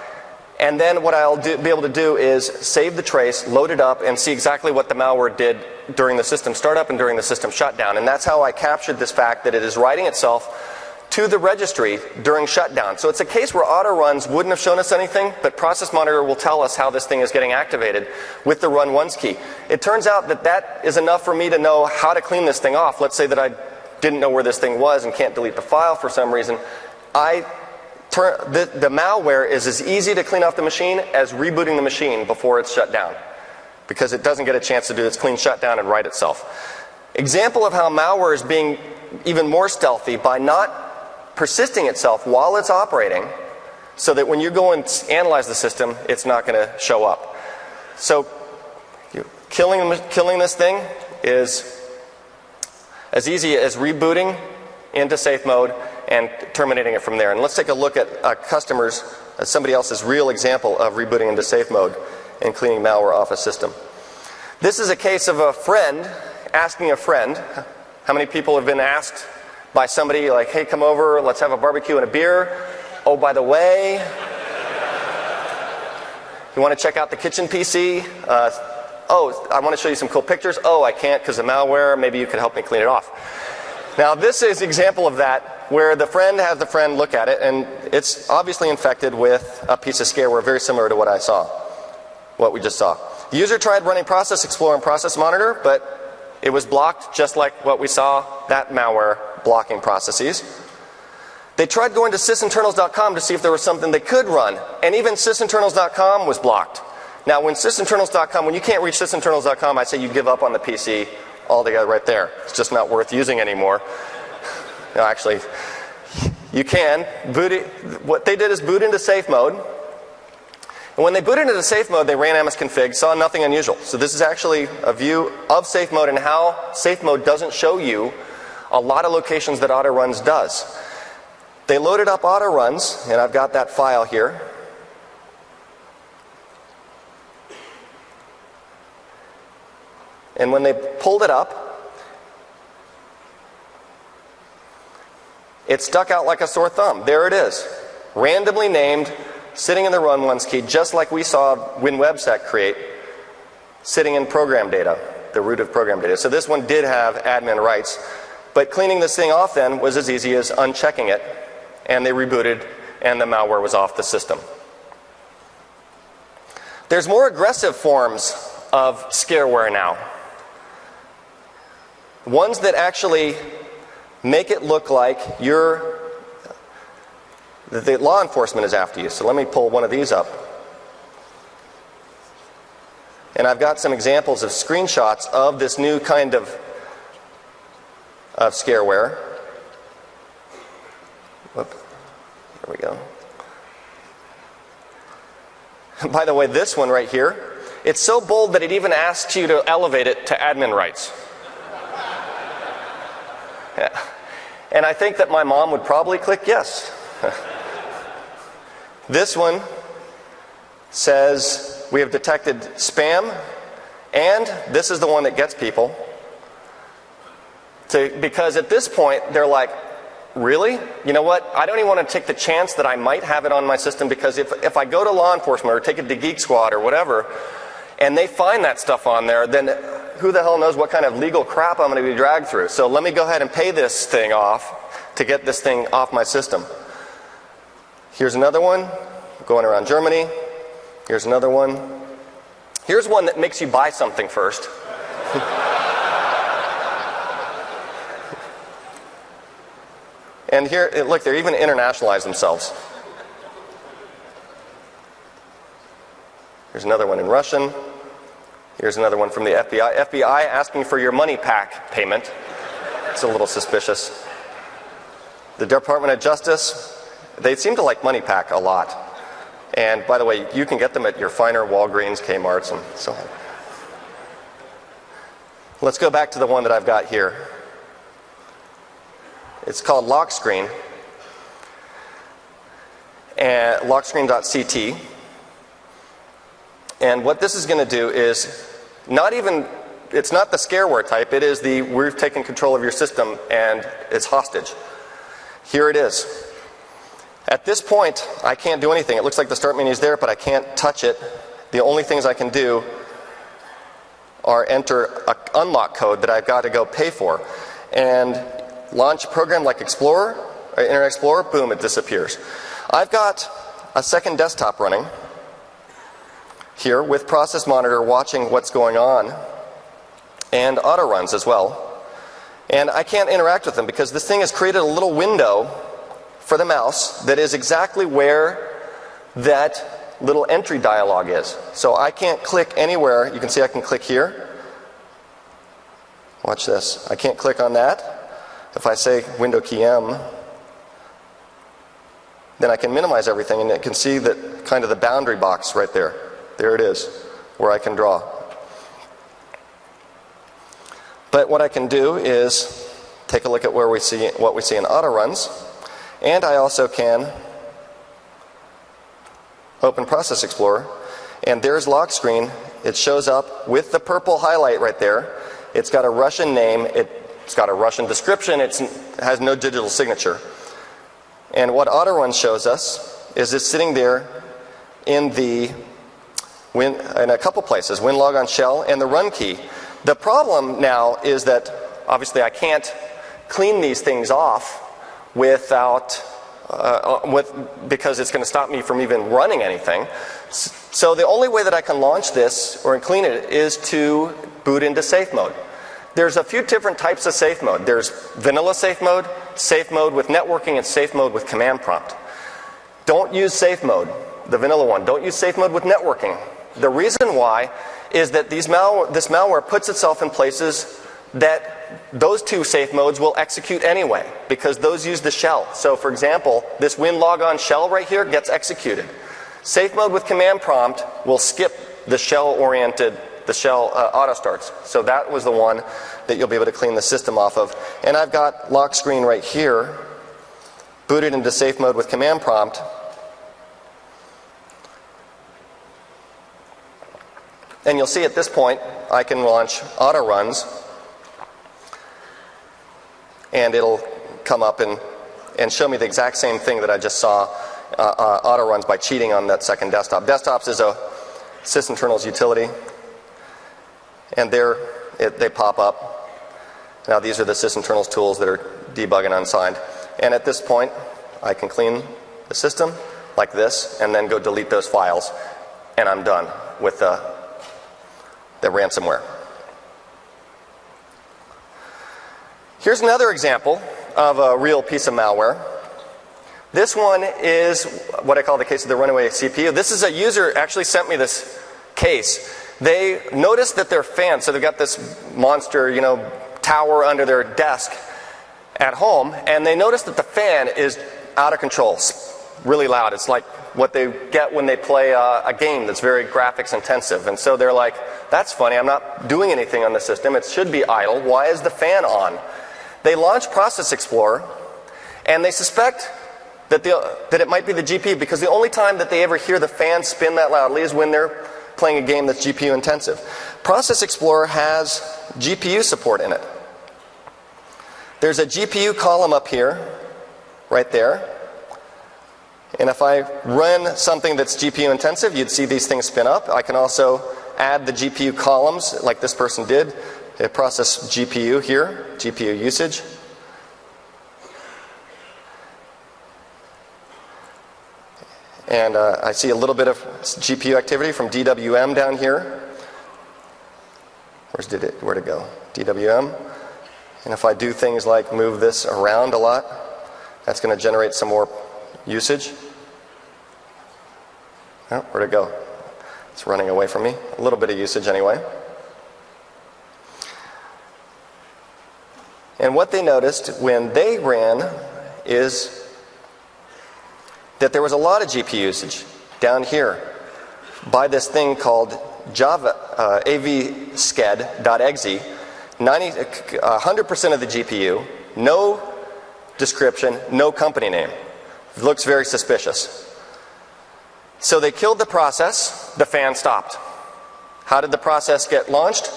and then what I'll be able to do is save the trace, load it up, and see exactly what the malware did during the system startup and during the system shutdown. And that's how I captured this fact that it is writing itself to the registry during shutdown. So it's a case where auto runs wouldn't have shown us anything, but Process Monitor will tell us how this thing is getting activated with the run once key. It turns out that that is enough for me to know how to clean this thing off. Let's say that I didn't know where this thing was and can't delete the file for some reason. The malware is as easy to clean off the machine as rebooting the machine before it's shut down, because it doesn't get a chance to do its clean shutdown and write itself. Example of how malware is being even more stealthy by not persisting itself while it's operating, so that when you go and analyze the system, it's not going to show up. So killing this thing is as easy as rebooting into safe mode and terminating it from there. And let's take a look at somebody else's real example of rebooting into safe mode and cleaning malware off a system. This is a case of a friend asking a friend. How many people have been asked by somebody like, hey, come over, let's have a barbecue and a beer. Oh, by the way, you want to check out the kitchen PC? Oh, I want to show you some cool pictures. Oh, I can't because of malware. Maybe you could help me clean it off. Now, this is an example of that, where the friend has the friend look at it, and it's obviously infected with a piece of scareware very similar to what we just saw. The user tried running Process Explorer and Process Monitor, but it was blocked just like what we saw, that malware blocking processes. They tried going to Sysinternals.com to see if there was something they could run, and even Sysinternals.com was blocked. Now, when you can't reach Sysinternals.com, I say you give up on the PC altogether right there. It's just not worth using anymore. No, actually, you can. What they did is boot into safe mode. And when they booted into safe mode, they ran msconfig, saw nothing unusual. So this is actually a view of safe mode and how safe mode doesn't show you a lot of locations that autoruns does. They loaded up autoruns, and I've got that file here. And when they pulled it up, it stuck out like a sore thumb. There it is, randomly named, sitting in the run once key, just like we saw WinWebSec create, sitting in program data, the root of program data. So this one did have admin rights, but cleaning this thing off then was as easy as unchecking it, and they rebooted, and the malware was off the system. There's more aggressive forms of scareware now. Ones that actually make it look like the law enforcement is after you. So let me pull one of these up. And I've got some examples of screenshots of this new kind of scareware. Whoop. There we go. By the way, this one right here, it's so bold that it even asks you to elevate it to admin rights. Yeah. And I think that my mom would probably click yes. This one says we have detected spam, and this is the one that gets people. Because at this point, they're like, really? You know what? I don't even want to take the chance that I might have it on my system, because if I go to law enforcement or take it to Geek Squad or whatever, and they find that stuff on there, then who the hell knows what kind of legal crap I'm going to be dragged through. So let me go ahead and pay this thing off to get this thing off my system. Here's another one going around Germany. Here's another one. Here's one that makes you buy something first. And here, look, they're even internationalized themselves. Here's another one in Russian. Here's another one from the FBI. FBI asking for your money pack payment. It's a little suspicious. The Department of Justice, they seem to like money pack a lot. And by the way, you can get them at your finer Walgreens, Kmart's, and so on. Let's go back to the one that I've got here. It's called LockScreen, and lockscreen.ct. And what this is going to do is it's not the scareware type, it is we've taken control of your system and it's hostage. Here it is. At this point, I can't do anything. It looks like the start menu is there, but I can't touch it. The only things I can do are enter an unlock code that I've got to go pay for. And launch a program like Explorer, or Internet Explorer, boom, it disappears. I've got a second desktop running here with Process Monitor watching what's going on, and auto runs as well. And I can't interact with them because this thing has created a little window for the mouse that is exactly where that little entry dialog is. So I can't click anywhere. You can see I can click here. Watch this. I can't click on that. If I say window key M, then I can minimize everything, and it can see that kind of the boundary box right there. There it is, where I can draw. But what I can do is take a look at where we see what we see in auto runs, and I also can open Process Explorer, and there's lock screen. It shows up with the purple highlight right there. It's got a Russian name. It's got a Russian description. It has no digital signature. And what auto run shows us is it's sitting there in a couple places, WinLog on shell and the run key. The problem now is that obviously I can't clean these things off without because it's going to stop me from even running anything. So the only way that I can launch this or clean it is to boot into safe mode. There's a few different types of safe mode. There's vanilla safe mode with networking, and safe mode with command prompt. Don't use safe mode, the vanilla one. Don't use safe mode with networking. The reason why is that this malware puts itself in places that those two safe modes will execute anyway, because those use the shell. So for example, this WinLog on shell right here gets executed. Safe mode with command prompt will skip the shell-oriented, the shell auto starts. So that was the one that you'll be able to clean the system off of. And I've got lock screen right here, booted into safe mode with command prompt. And you'll see at this point, I can launch auto runs, and it'll come up and show me the exact same thing that I just saw, auto runs by cheating on that second desktop. Desktops is a Sysinternals utility, and they pop up. Now these are the Sysinternals tools that are debugging unsigned. And at this point, I can clean the system like this, and then go delete those files, and I'm done with the ransomware. Here's another example of a real piece of malware. This one is what I call the case of the runaway CPU. This is a user actually sent me this case. They noticed that their fan, so they've got this monster, tower under their desk at home, and they noticed that the fan is out of control, really loud. It's like what they get when they play a game that's very graphics intensive. And so they're like, that's funny, I'm not doing anything on the system. It should be idle. Why is the fan on? They launch Process Explorer, and they suspect that it might be the GPU, because the only time that they ever hear the fan spin that loudly is when they're playing a game that's GPU intensive. Process Explorer has GPU support in it. There's a GPU column up here, right there. And if I run something that's GPU intensive, you'd see these things spin up. I can also add the GPU columns like this person did. They process GPU here, GPU usage. And I see a little bit of GPU activity from DWM down here. Where'd it go? DWM. And if I do things like move this around a lot, that's going to generate some more usage. Oh, where'd it go? It's running away from me. A little bit of usage anyway. And what they noticed when they ran is that there was a lot of GPU usage down here by this thing called Java avsked.exe. 100% of the GPU, no description, no company name. It looks very suspicious. So they killed the process. The fan stopped. How did the process get launched?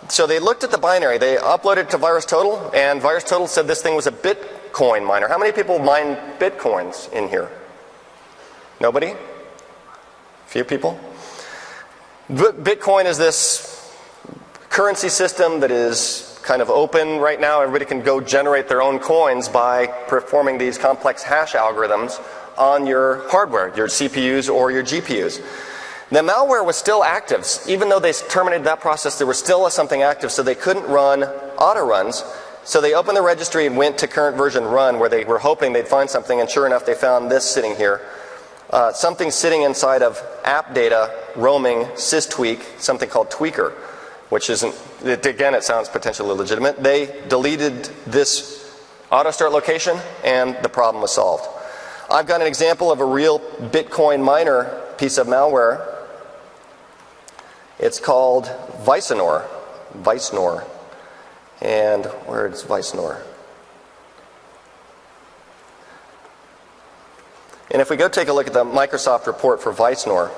So they looked at the binary. They uploaded it to VirusTotal, and VirusTotal said this thing was a Bitcoin miner. How many people mine Bitcoins in here? Nobody? A few people? Bitcoin is this currency system that is kind of open right now. Everybody can go generate their own coins by performing these complex hash algorithms on your hardware, your CPUs or your GPUs. The malware was still active. Even though they terminated that process, there was still something active, so they couldn't run auto runs. So they opened the registry and went to current version run, where they were hoping they'd find something, and sure enough, they found this sitting here. Something sitting inside of app data roaming systweak, something called tweaker, which isn't, again, it sounds potentially legitimate. They deleted this auto start location, and the problem was solved. I've got an example of a real Bitcoin miner piece of malware. It's called Vicenor. And where is Vicenor? And if we go take a look at the Microsoft report for Vicenor,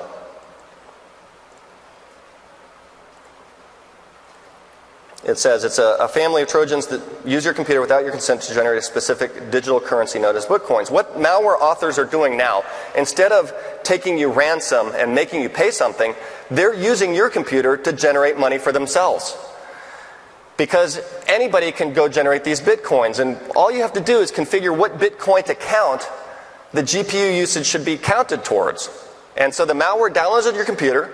it says it's a family of Trojans that use your computer without your consent to generate a specific digital currency known as Bitcoins. What malware authors are doing now, instead of taking you ransom and making you pay something, they're using your computer to generate money for themselves. Because anybody can go generate these Bitcoins, and all you have to do is configure what Bitcoin account the GPU usage should be counted towards. And so the malware downloads it to your computer,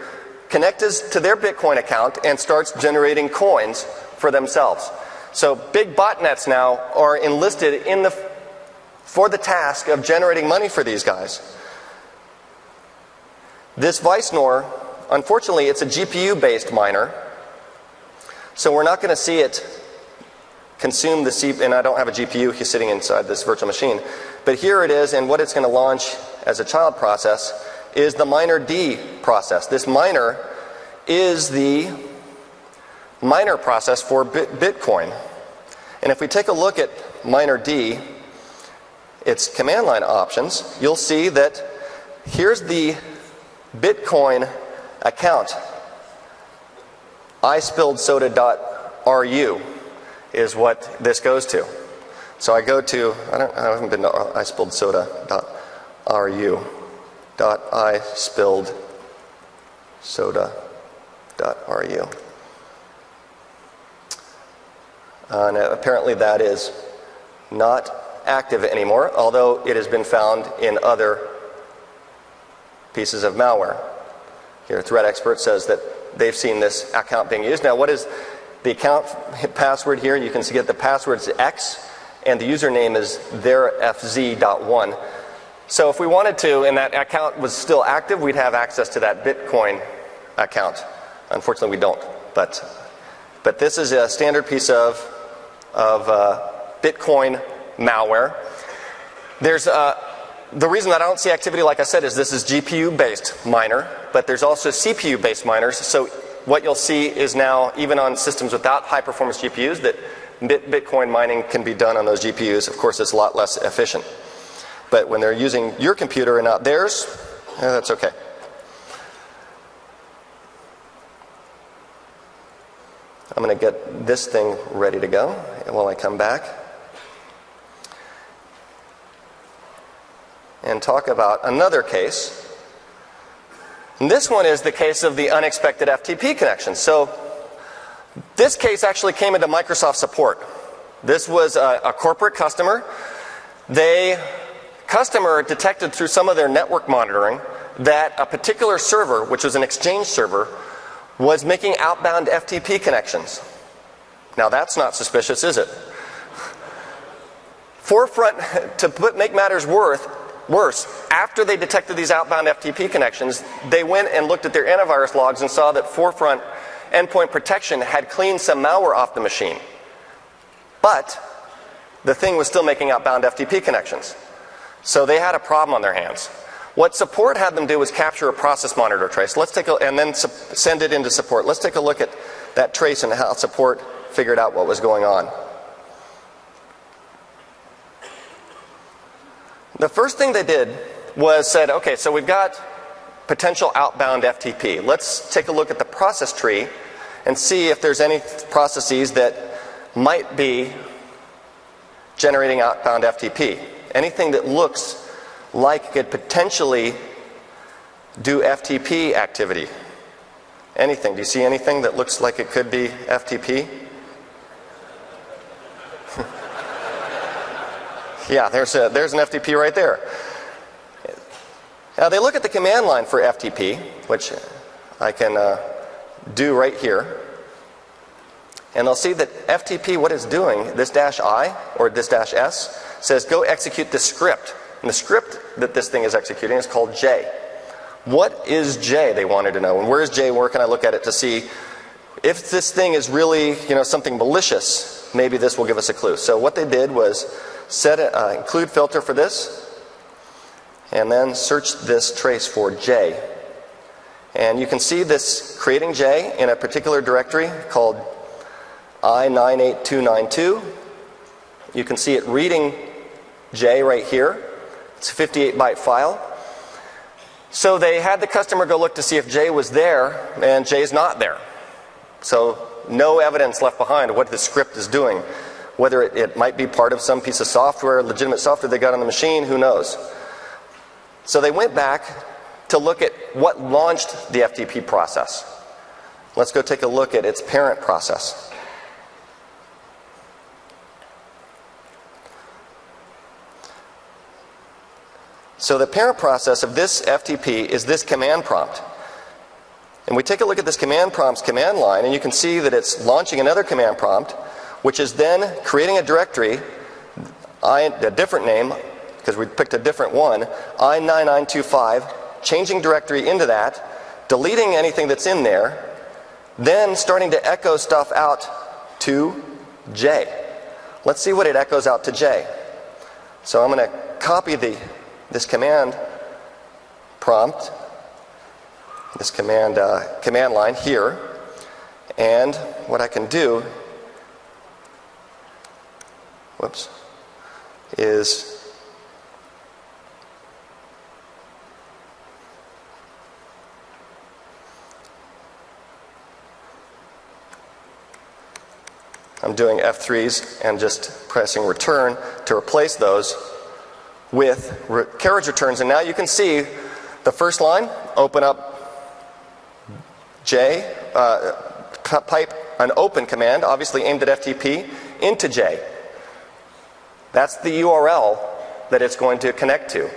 connects to their Bitcoin account, and starts generating coins for themselves. So big botnets now are enlisted for the task of generating money for these guys. This Vicenor, unfortunately, it's a GPU-based miner, so we're not going to see it consume the CPU, and I don't have a GPU sitting inside this virtual machine. But here it is, and what it's going to launch as a child process is the miner D process. This miner is the miner process for Bitcoin. And if we take a look at miner D, its command line options, you'll see that here's the Bitcoin account. iSpilledSoda.ru is what this goes to. So I go to, I haven't been to iSpilledSoda.ru. iSpilledSoda.ru. And apparently that is not active anymore, although it has been found in other pieces of malware. Here, Threat Expert says that they've seen this account being used. Now, what is the account password here? You can see the password's X, and the username is theirfz.1. So if we wanted to, and that account was still active, we'd have access to that Bitcoin account. Unfortunately, we don't. But this is a standard piece of Bitcoin malware. There's the reason that I don't see activity, like I said, is this is GPU-based miner, but there's also CPU-based miners. So what you'll see is now, even on systems without high-performance GPUs, that Bitcoin mining can be done on those GPUs. Of course, it's a lot less efficient. But when they're using your computer and not theirs, that's okay. I'm going to get this thing ready to go while I come back and talk about another case. And this one is the case of the unexpected FTP connection. So this case actually came into Microsoft support. This was a corporate customer. Customer detected through some of their network monitoring that a particular server, which was an Exchange server, was making outbound FTP connections. Now that's not suspicious, is it? Forefront, to make matters worse, after they detected these outbound FTP connections, they went and looked at their antivirus logs and saw that Forefront Endpoint Protection had cleaned some malware off the machine. But the thing was still making outbound FTP connections. So they had a problem on their hands. What support had them do was capture a process monitor trace. And then send it into support. Let's take a look at that trace and how support figured out what was going on. The first thing they did was said, okay, so we've got potential outbound FTP. Let's take a look at the process tree and see if there's any processes that might be generating outbound FTP. Anything that looks like it could potentially do FTP activity. Anything? Do you see anything that looks like it could be FTP? Yeah, there's an FTP right there. Now they look at the command line for FTP, which I can do right here. And they'll see that FTP, what it's doing, this -I or this -S, says go execute this script. And the script that this thing is executing is called J. What is J, they wanted to know. And where is J? Where can I look at it to see if this thing is really, something malicious? Maybe this will give us a clue. So what they did was set an include filter for this, and then search this trace for J. And you can see this creating J in a particular directory called I98292. You can see it reading J right here. It's a 58-byte file. So they had the customer go look to see if J was there, and J's not there. So no evidence left behind of what the script is doing. Whether it might be part of some piece of software, legitimate software they got on the machine, who knows. So they went back to look at what launched the FTP process. Let's go take a look at its parent process. So the parent process of this FTP is this command prompt. And we take a look at this command prompt's command line, and you can see that it's launching another command prompt, which is then creating a directory, a different name, because we picked a different one, I9925, changing directory into that, deleting anything that's in there, then starting to echo stuff out to J. Let's see what it echoes out to J. So I'm going to copy this command prompt, this command line here, and what I can do, is I'm doing F3s and just pressing return to replace those with carriage returns. And now you can see the first line, open up J, pipe an open command, obviously aimed at FTP, into J. That's the URL that it's going to connect to.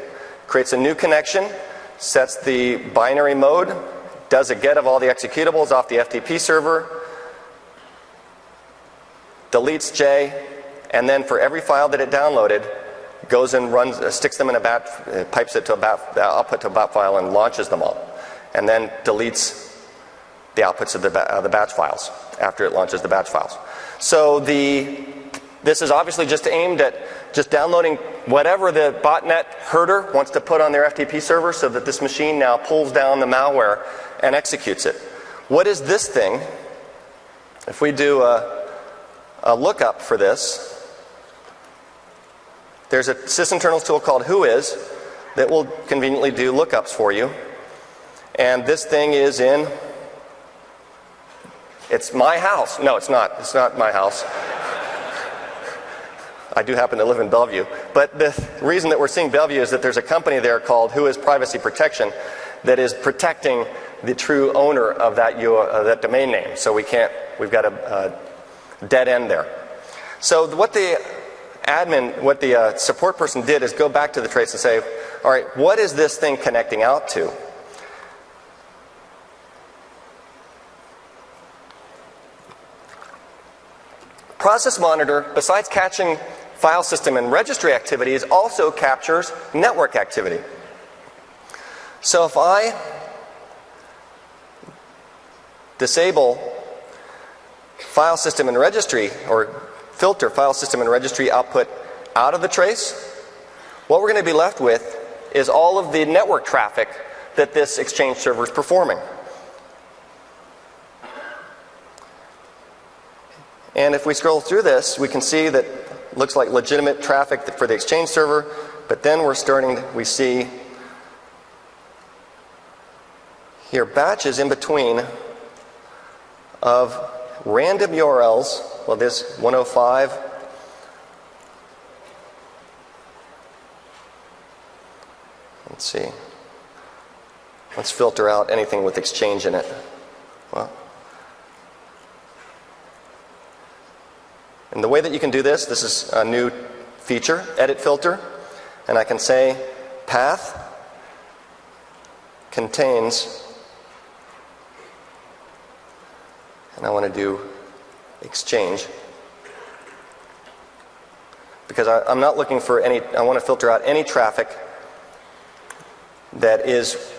Creates a new connection, sets the binary mode, does a get of all the executables off the FTP server, deletes J, and then for every file that it downloaded, goes and runs, sticks them in a batch, pipes it to a output to a bat file and launches them all. And then deletes the outputs of the batch files after it launches the batch files. So this is obviously just aimed at just downloading whatever the botnet herder wants to put on their FTP server so that this machine now pulls down the malware and executes it. What is this thing? If we do a lookup for this, there's a Sysinternals tool called Whois that will conveniently do lookups for you. And this thing is in, it's my house. No, it's not. It's not my house. I do happen to live in Bellevue. But the reason that we're seeing Bellevue is that there's a company there called Whois Privacy Protection that is protecting the true owner of that domain name. So we've got a dead end there. So what the support person did is go back to the trace and say, all right, what is this thing connecting out to? Process Monitor, besides catching file system and registry activities, also captures network activity. So if I disable file system and registry, or filter file system and registry output out of the trace, what we're going to be left with is all of the network traffic that this Exchange server is performing. And if we scroll through this, we can see that it looks like legitimate traffic for the Exchange server, but then we see here batches in between of random URLs. Well, this 105. Let's see. Let's filter out anything with exchange in it. Well, and the way that you can do this is a new feature, edit filter, and I can say path contains, and I want to do exchange, because I'm not looking for any, I want to filter out any traffic that is,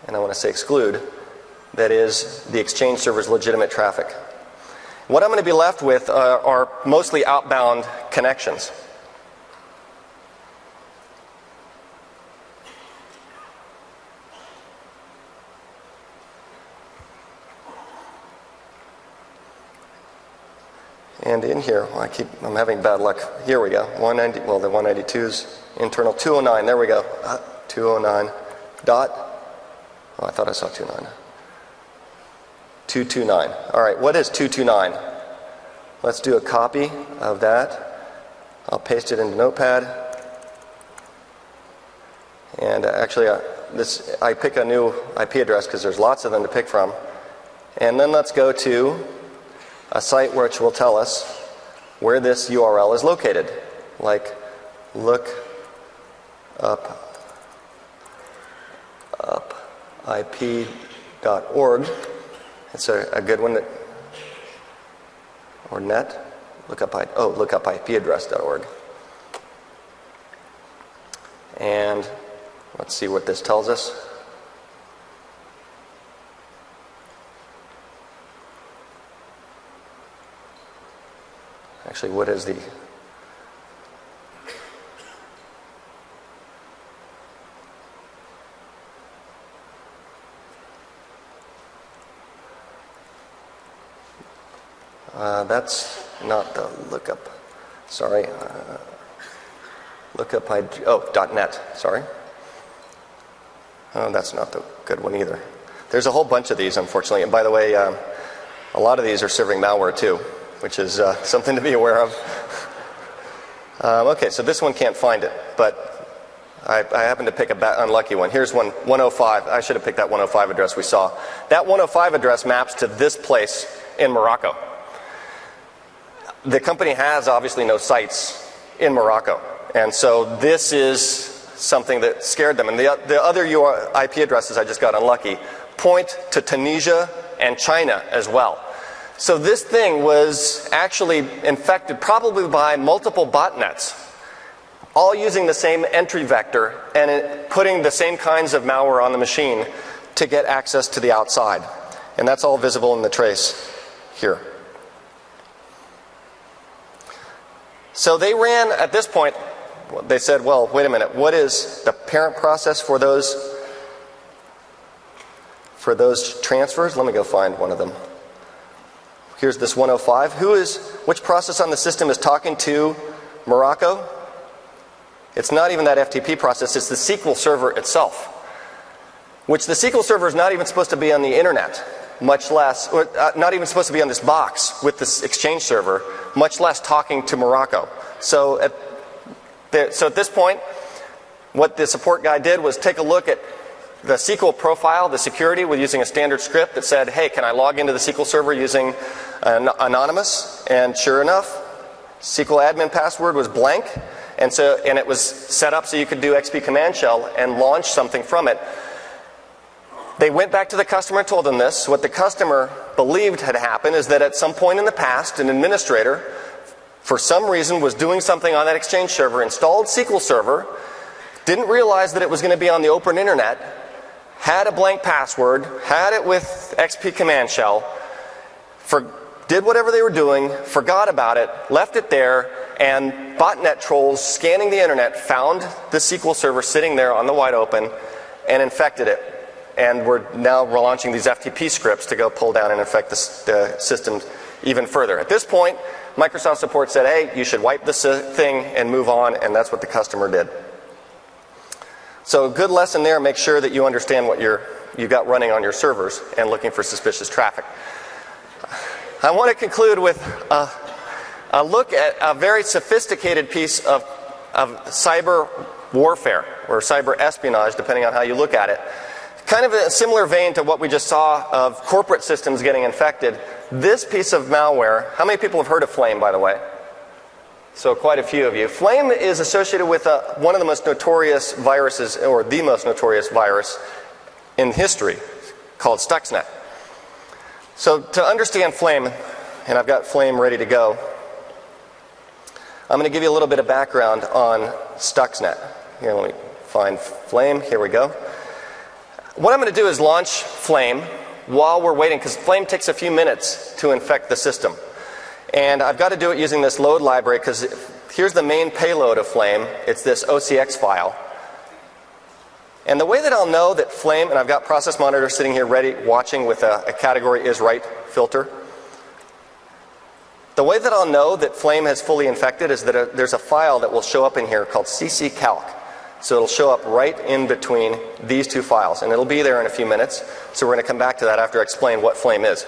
and I want to say exclude, that is the exchange server's legitimate traffic. What I'm going to be left with are mostly outbound connections. And in here, I'm having bad luck. Here we go. 190. Well, the 192's internal 209. There we go. 209 dot. Oh, I thought I saw 29. 229. All right. What is 229? Let's do a copy of that. I'll paste it into Notepad. And actually, I pick a new IP address because there's lots of them to pick from. And then let's go to a site which will tell us where this URL is located, like look up ip.org. It's a good one, or net. Look up ipaddress.org. And let's see what this tells us. Actually, what is the that's not the lookup. Sorry. .net. Sorry. Oh, that's not the good one either. There's a whole bunch of these, unfortunately. And by the way, a lot of these are serving malware too, which is something to be aware of. Okay, so this one can't find it, but I happen to pick a unlucky one. Here's 105. I should have picked that 105 address we saw. That 105 address maps to this place in Morocco. The company has obviously no sites in Morocco, and so this is something that scared them. And the other IP addresses I just got unlucky point to Tunisia and China as well. So this thing was actually infected probably by multiple botnets, all using the same entry vector and putting the same kinds of malware on the machine to get access to the outside. And that's all visible in the trace here. So they ran, at this point, they said, well, wait a minute, what is the parent process for those transfers? Let me go find one of them. Here's this 105. Which process on the system is talking to Morocco? It's not even that FTP process, it's the SQL server itself, which the SQL server is not even supposed to be on the internet, much less, not even supposed to be on this box with this Exchange server, much less talking to Morocco. So at this point, what the support guy did was take a look at the SQL profile, the security, with using a standard script that said, hey, can I log into the SQL server using anonymous? And sure enough, SQL admin password was blank, and it was set up so you could do XP command shell and launch something from it. They went back to the customer and told them this. What the customer believed had happened is that at some point in the past, an administrator, for some reason, was doing something on that Exchange server, installed SQL Server, didn't realize that it was going to be on the open internet, had a blank password, had it with XP command shell, did whatever they were doing, forgot about it, left it there, and botnet trolls scanning the internet found the SQL Server sitting there on the wide open and infected it. And we're launching these FTP scripts to go pull down and infect the system even further. At this point, Microsoft support said, hey, you should wipe this thing and move on, and that's what the customer did. So a good lesson there, make sure that you understand what you got running on your servers and looking for suspicious traffic. I want to conclude with a look at a very sophisticated piece of cyber warfare. or cyber espionage, depending on how you look at it. Kind of a similar vein to what we just saw of corporate systems getting infected. This piece of malware, how many people have heard of Flame, by the way? So quite a few of you. Flame is associated with one of the most notorious viruses, or the most notorious virus in history, called Stuxnet. So to understand Flame, and I've got Flame ready to go, I'm going to give you a little bit of background on Stuxnet. Here, let me find Flame. Here we go. What I'm going to do is launch Flame while we're waiting, because Flame takes a few minutes to infect the system. And I've got to do it using this load library, because here's the main payload of Flame. It's this OCX file. And the way that I'll know that Flame, and I've got Process Monitor sitting here ready, watching with a category is right filter. The way that I'll know that Flame has fully infected is that there's a file that will show up in here called ccalc. So it'll show up right in between these two files, and it'll be there in a few minutes. So we're going to come back to that after I explain what Flame is.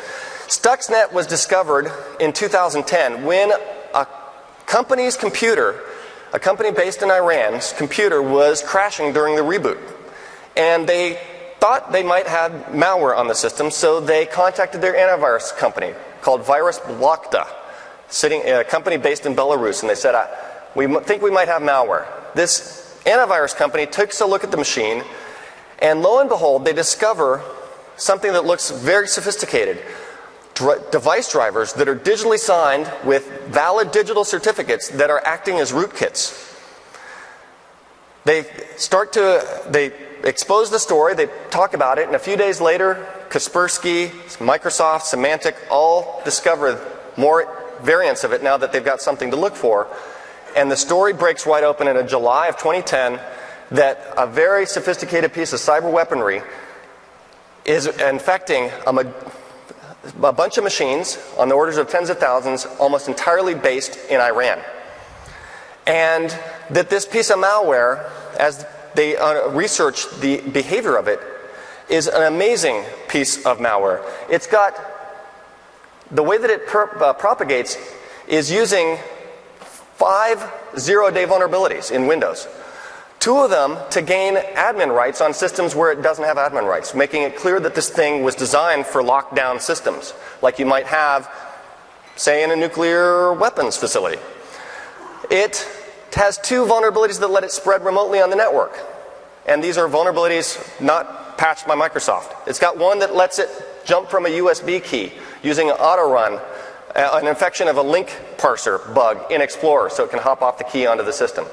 Stuxnet was discovered in 2010 when a company's computer, a company based in Iran's computer, was crashing during the reboot. And they thought they might have malware on the system, so they contacted their antivirus company called Virus Blokta, a company based in Belarus, and they said, we think we might have malware. This antivirus company takes a look at the machine, and lo and behold, they discover something that looks very sophisticated. Device drivers that are digitally signed with valid digital certificates that are acting as rootkits. They expose the story, they talk about it, and a few days later, Kaspersky, Microsoft, Symantec all discover more variants of it now that they've got something to look for. And the story breaks wide open in July of 2010 that a very sophisticated piece of cyber weaponry is infecting a bunch of machines on the orders of tens of thousands, almost entirely based in Iran. And that this piece of malware, as they research the behavior of it, is an amazing piece of malware. It's got, the way that it propagates is using 5 zero-day vulnerabilities in Windows. 2 of them to gain admin rights on systems where it doesn't have admin rights, making it clear that this thing was designed for lockdown systems, like you might have, say, in a nuclear weapons facility. It has 2 vulnerabilities that let it spread remotely on the network. And these are vulnerabilities not patched by Microsoft. It's got one that lets it jump from a USB key using an auto run, an infection of a link parser bug in Explorer, so it can hop off the key onto the system.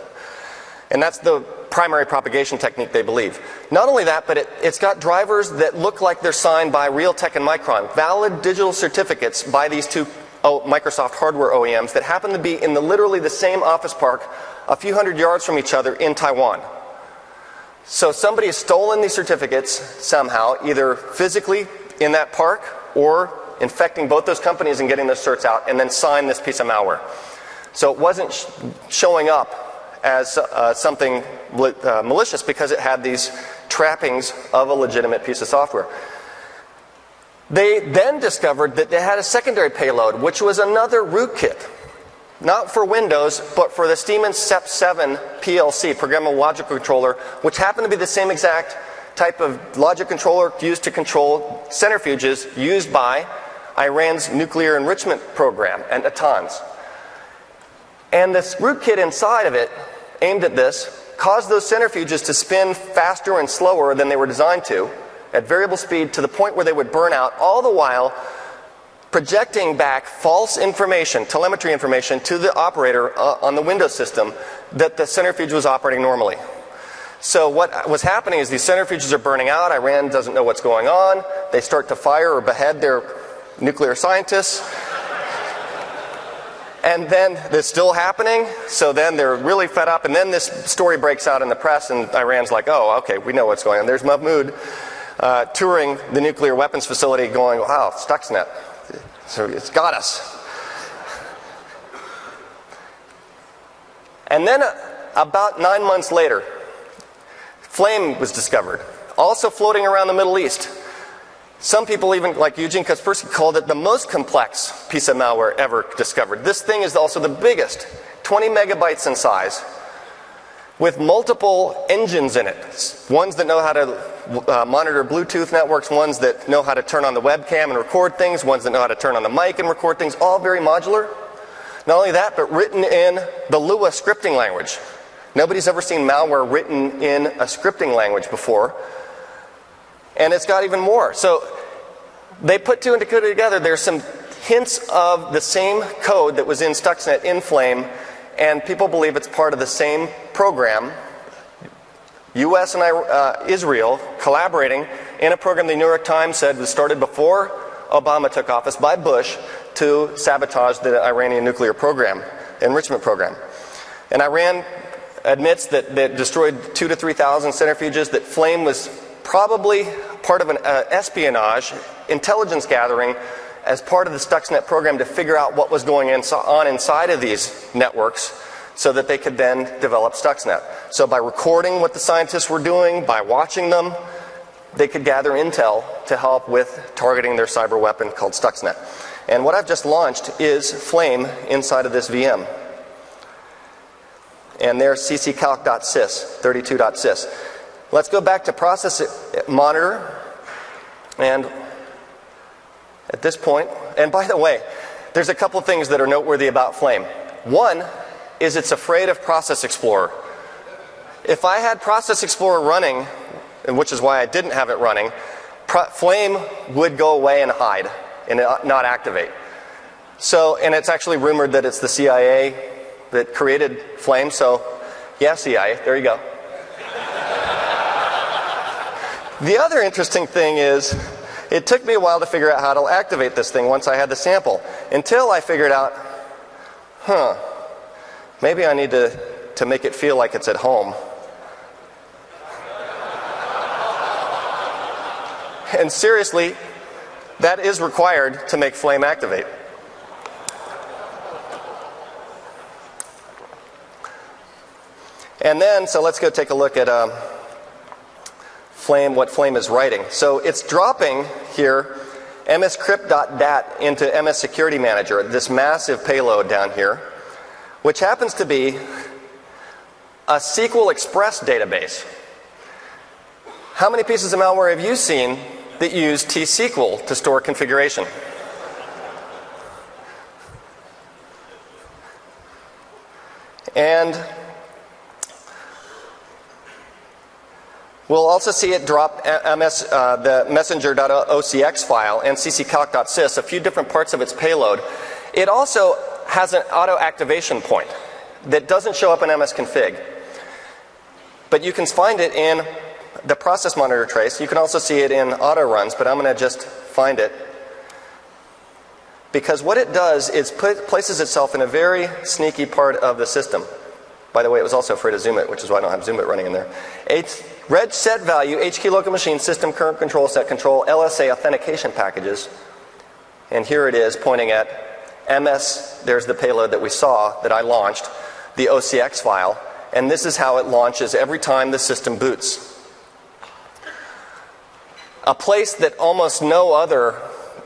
And that's the primary propagation technique, they believe. Not only that, but it's got drivers that look like they're signed by Realtek and Micron, valid digital certificates by these 2 Microsoft hardware OEMs that happen to be in literally the same office park a few hundred yards from each other in Taiwan. So somebody has stolen these certificates somehow, either physically in that park or infecting both those companies and getting those certs out, and then signed this piece of malware. So it wasn't showing up as something malicious because it had these trappings of a legitimate piece of software. They then discovered that they had a secondary payload, which was another rootkit. Not for Windows, but for the Siemens SEP7 PLC, Programmable Logic Controller, which happened to be the same exact type of logic controller used to control centrifuges used by Iran's nuclear enrichment program and Natanz. And this rootkit inside of it, aimed at this, caused those centrifuges to spin faster and slower than they were designed to, at variable speed, to the point where they would burn out, all the while projecting back false information, telemetry information, to the operator on the Windows system that the centrifuge was operating normally. So what was happening is these centrifuges are burning out, Iran doesn't know what's going on, they start to fire or behead their nuclear scientists, and then it's still happening, so then they're really fed up, and then this story breaks out in the press, and Iran's like, oh, okay, we know what's going on. There's Mahmoud touring the nuclear weapons facility going, wow, Stuxnet, so it's got us. And then about 9 months later, Flame was discovered, also floating around the Middle East. Some people, even like Eugene Kaspersky, called it the most complex piece of malware ever discovered. This thing is also the biggest, 20 megabytes in size. with multiple engines in it. Ones that know how to monitor Bluetooth networks, ones that know how to turn on the webcam and record things, ones that know how to turn on the mic and record things, all very modular. Not only that, but written in the Lua scripting language. Nobody's ever seen malware written in a scripting language before. And it's got even more. So they put two and two together. There's some hints of the same code that was in Stuxnet in Flame, and people believe it's part of the same program. US and Israel collaborating in a program the New York Times said was started before Obama took office by Bush to sabotage the Iranian nuclear program, enrichment program. And Iran admits that they destroyed 2,000 to 3,000 centrifuges, that Flame was probably part of an espionage, intelligence gathering as part of the Stuxnet program to figure out what was going on inside of these networks so that they could then develop Stuxnet. So by recording what the scientists were doing, by watching them, they could gather intel to help with targeting their cyber weapon called Stuxnet. And what I've just launched is Flame inside of this VM. And there's cccalc.sys, 32.sys. Let's go back to process monitor. And at this point, and by the way, there's a couple things that are noteworthy about Flame. One is it's afraid of Process Explorer. If I had Process Explorer running, and which is why I didn't have it running, Flame would go away and hide and not activate. So, and it's actually rumored that it's the CIA that created Flame, so yeah, CIA, there you go. The other interesting thing is, it took me a while to figure out how to activate this thing once I had the sample, until I figured out, maybe I need to make it feel like it's at home. And seriously, that is required to make Flame activate. And then, so let's go take a look at Flame, what Flame is writing. So it's dropping here mscrypt.dat into MS Security Manager, this massive payload down here, which happens to be a SQL Express database. How many pieces of malware have you seen that use T-SQL to store configuration? And we'll also see it drop the messenger.ocx file and cccalc.sys, a few different parts of its payload. It also has an auto activation point that doesn't show up in msconfig. But you can find it in the process monitor trace. You can also see it in auto runs, but I'm going to just find it. Because what it does is places itself in a very sneaky part of the system. By the way, it was also afraid to zoom it, which is why I don't have zoom it running in there. Red set value, HKey local machine, system current control, set control, LSA authentication packages. And here it is pointing at MS, there's the payload that we saw that I launched, the OCX file. And this is how it launches every time the system boots. A place that almost no other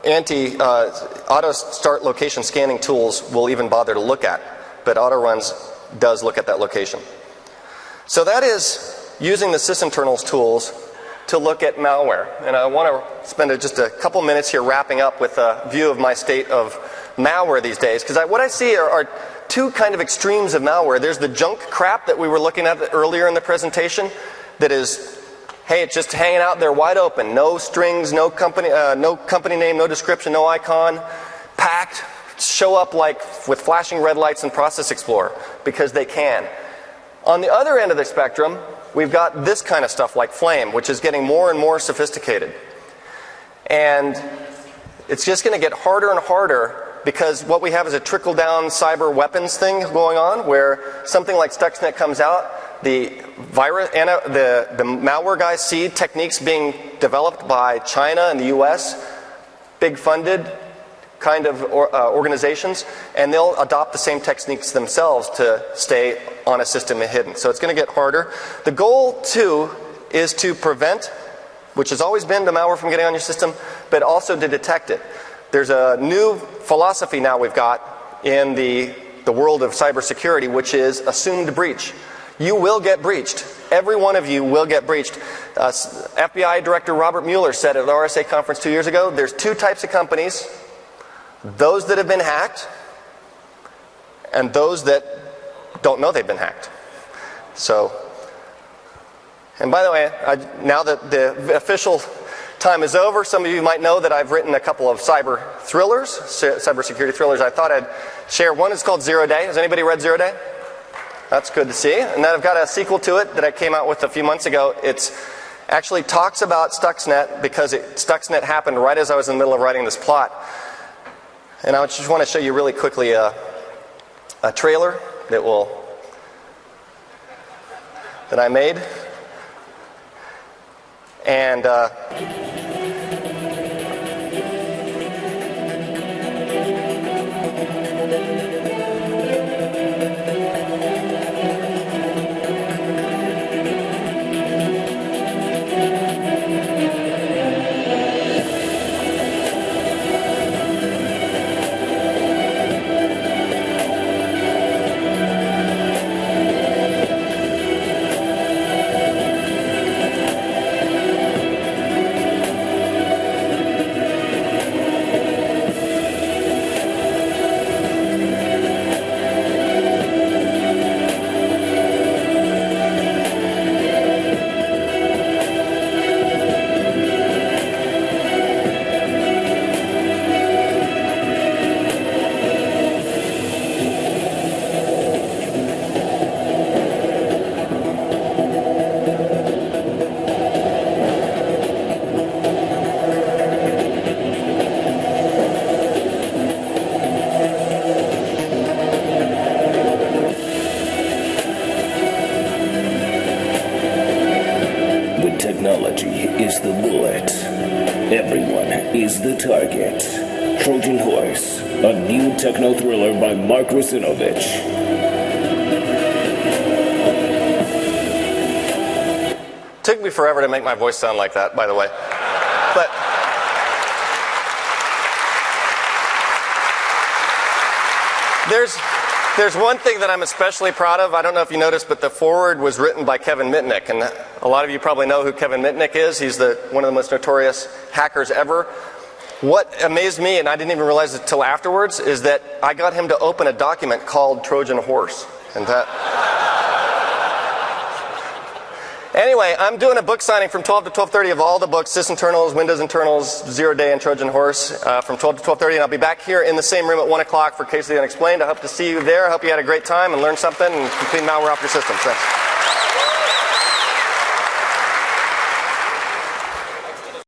auto start location scanning tools will even bother to look at. But AutoRuns does look at that location. So that is using the Sysinternals tools to look at malware. And I want to spend just a couple minutes here wrapping up with a view of my state of malware these days. Because what I see are two kind of extremes of malware. There's the junk crap that we were looking at earlier in the presentation that is, hey, it's just hanging out there wide open. No strings, no company name, no description, no icon. Packed. Show up like with flashing red lights in Process Explorer because they can. On the other end of the spectrum, we've got this kind of stuff like Flame, which is getting more and more sophisticated. And it's just going to get harder and harder because what we have is a trickle-down cyber weapons thing going on where something like Stuxnet comes out, the malware guys see techniques being developed by China and the US, big funded kind of organizations, and they'll adopt the same techniques themselves to stay on a system and hidden. So it's going to get harder. The goal, too, is to prevent, which has always been the malware from getting on your system, but also to detect it. There's a new philosophy now we've got in the world of cybersecurity, which is assumed breach. You will get breached. Every one of you will get breached. FBI Director Robert Mueller said at the RSA conference 2 years ago, there's two types of companies: those that have been hacked and those that don't know they've been hacked. So, and by the way, now that the official time is over, some of you might know that I've written a couple of cyber thrillers, cybersecurity thrillers. I thought I'd share. One is called Zero Day. Has anybody read Zero Day? That's good to see. And then I've got a sequel to it that I came out with a few months ago. It actually talks about Stuxnet because Stuxnet happened right as I was in the middle of writing this plot. And I just want to show you really quickly a trailer that I made. And technology is the bullet. Everyone is the target. Trojan Horse, a new techno thriller by Mark Rusinovich. Took me forever to make my voice sound like that, by the way. But there's one thing that I'm especially proud of. I don't know if you noticed, but the foreword was written by Kevin Mitnick. And a lot of you probably know who Kevin Mitnick is. He's one of the most notorious hackers ever. What amazed me, and I didn't even realize it until afterwards, is that I got him to open a document called Trojan Horse. And that... Anyway, I'm doing a book signing from 12 to 12:30 of all the books, Sysinternals, Windows Internals, Zero Day, and Trojan Horse, from 12 to 12:30. And I'll be back here in the same room at 1 o'clock for Case of the Unexplained. I hope to see you there. I hope you had a great time and learned something and clean malware off your systems. Thanks.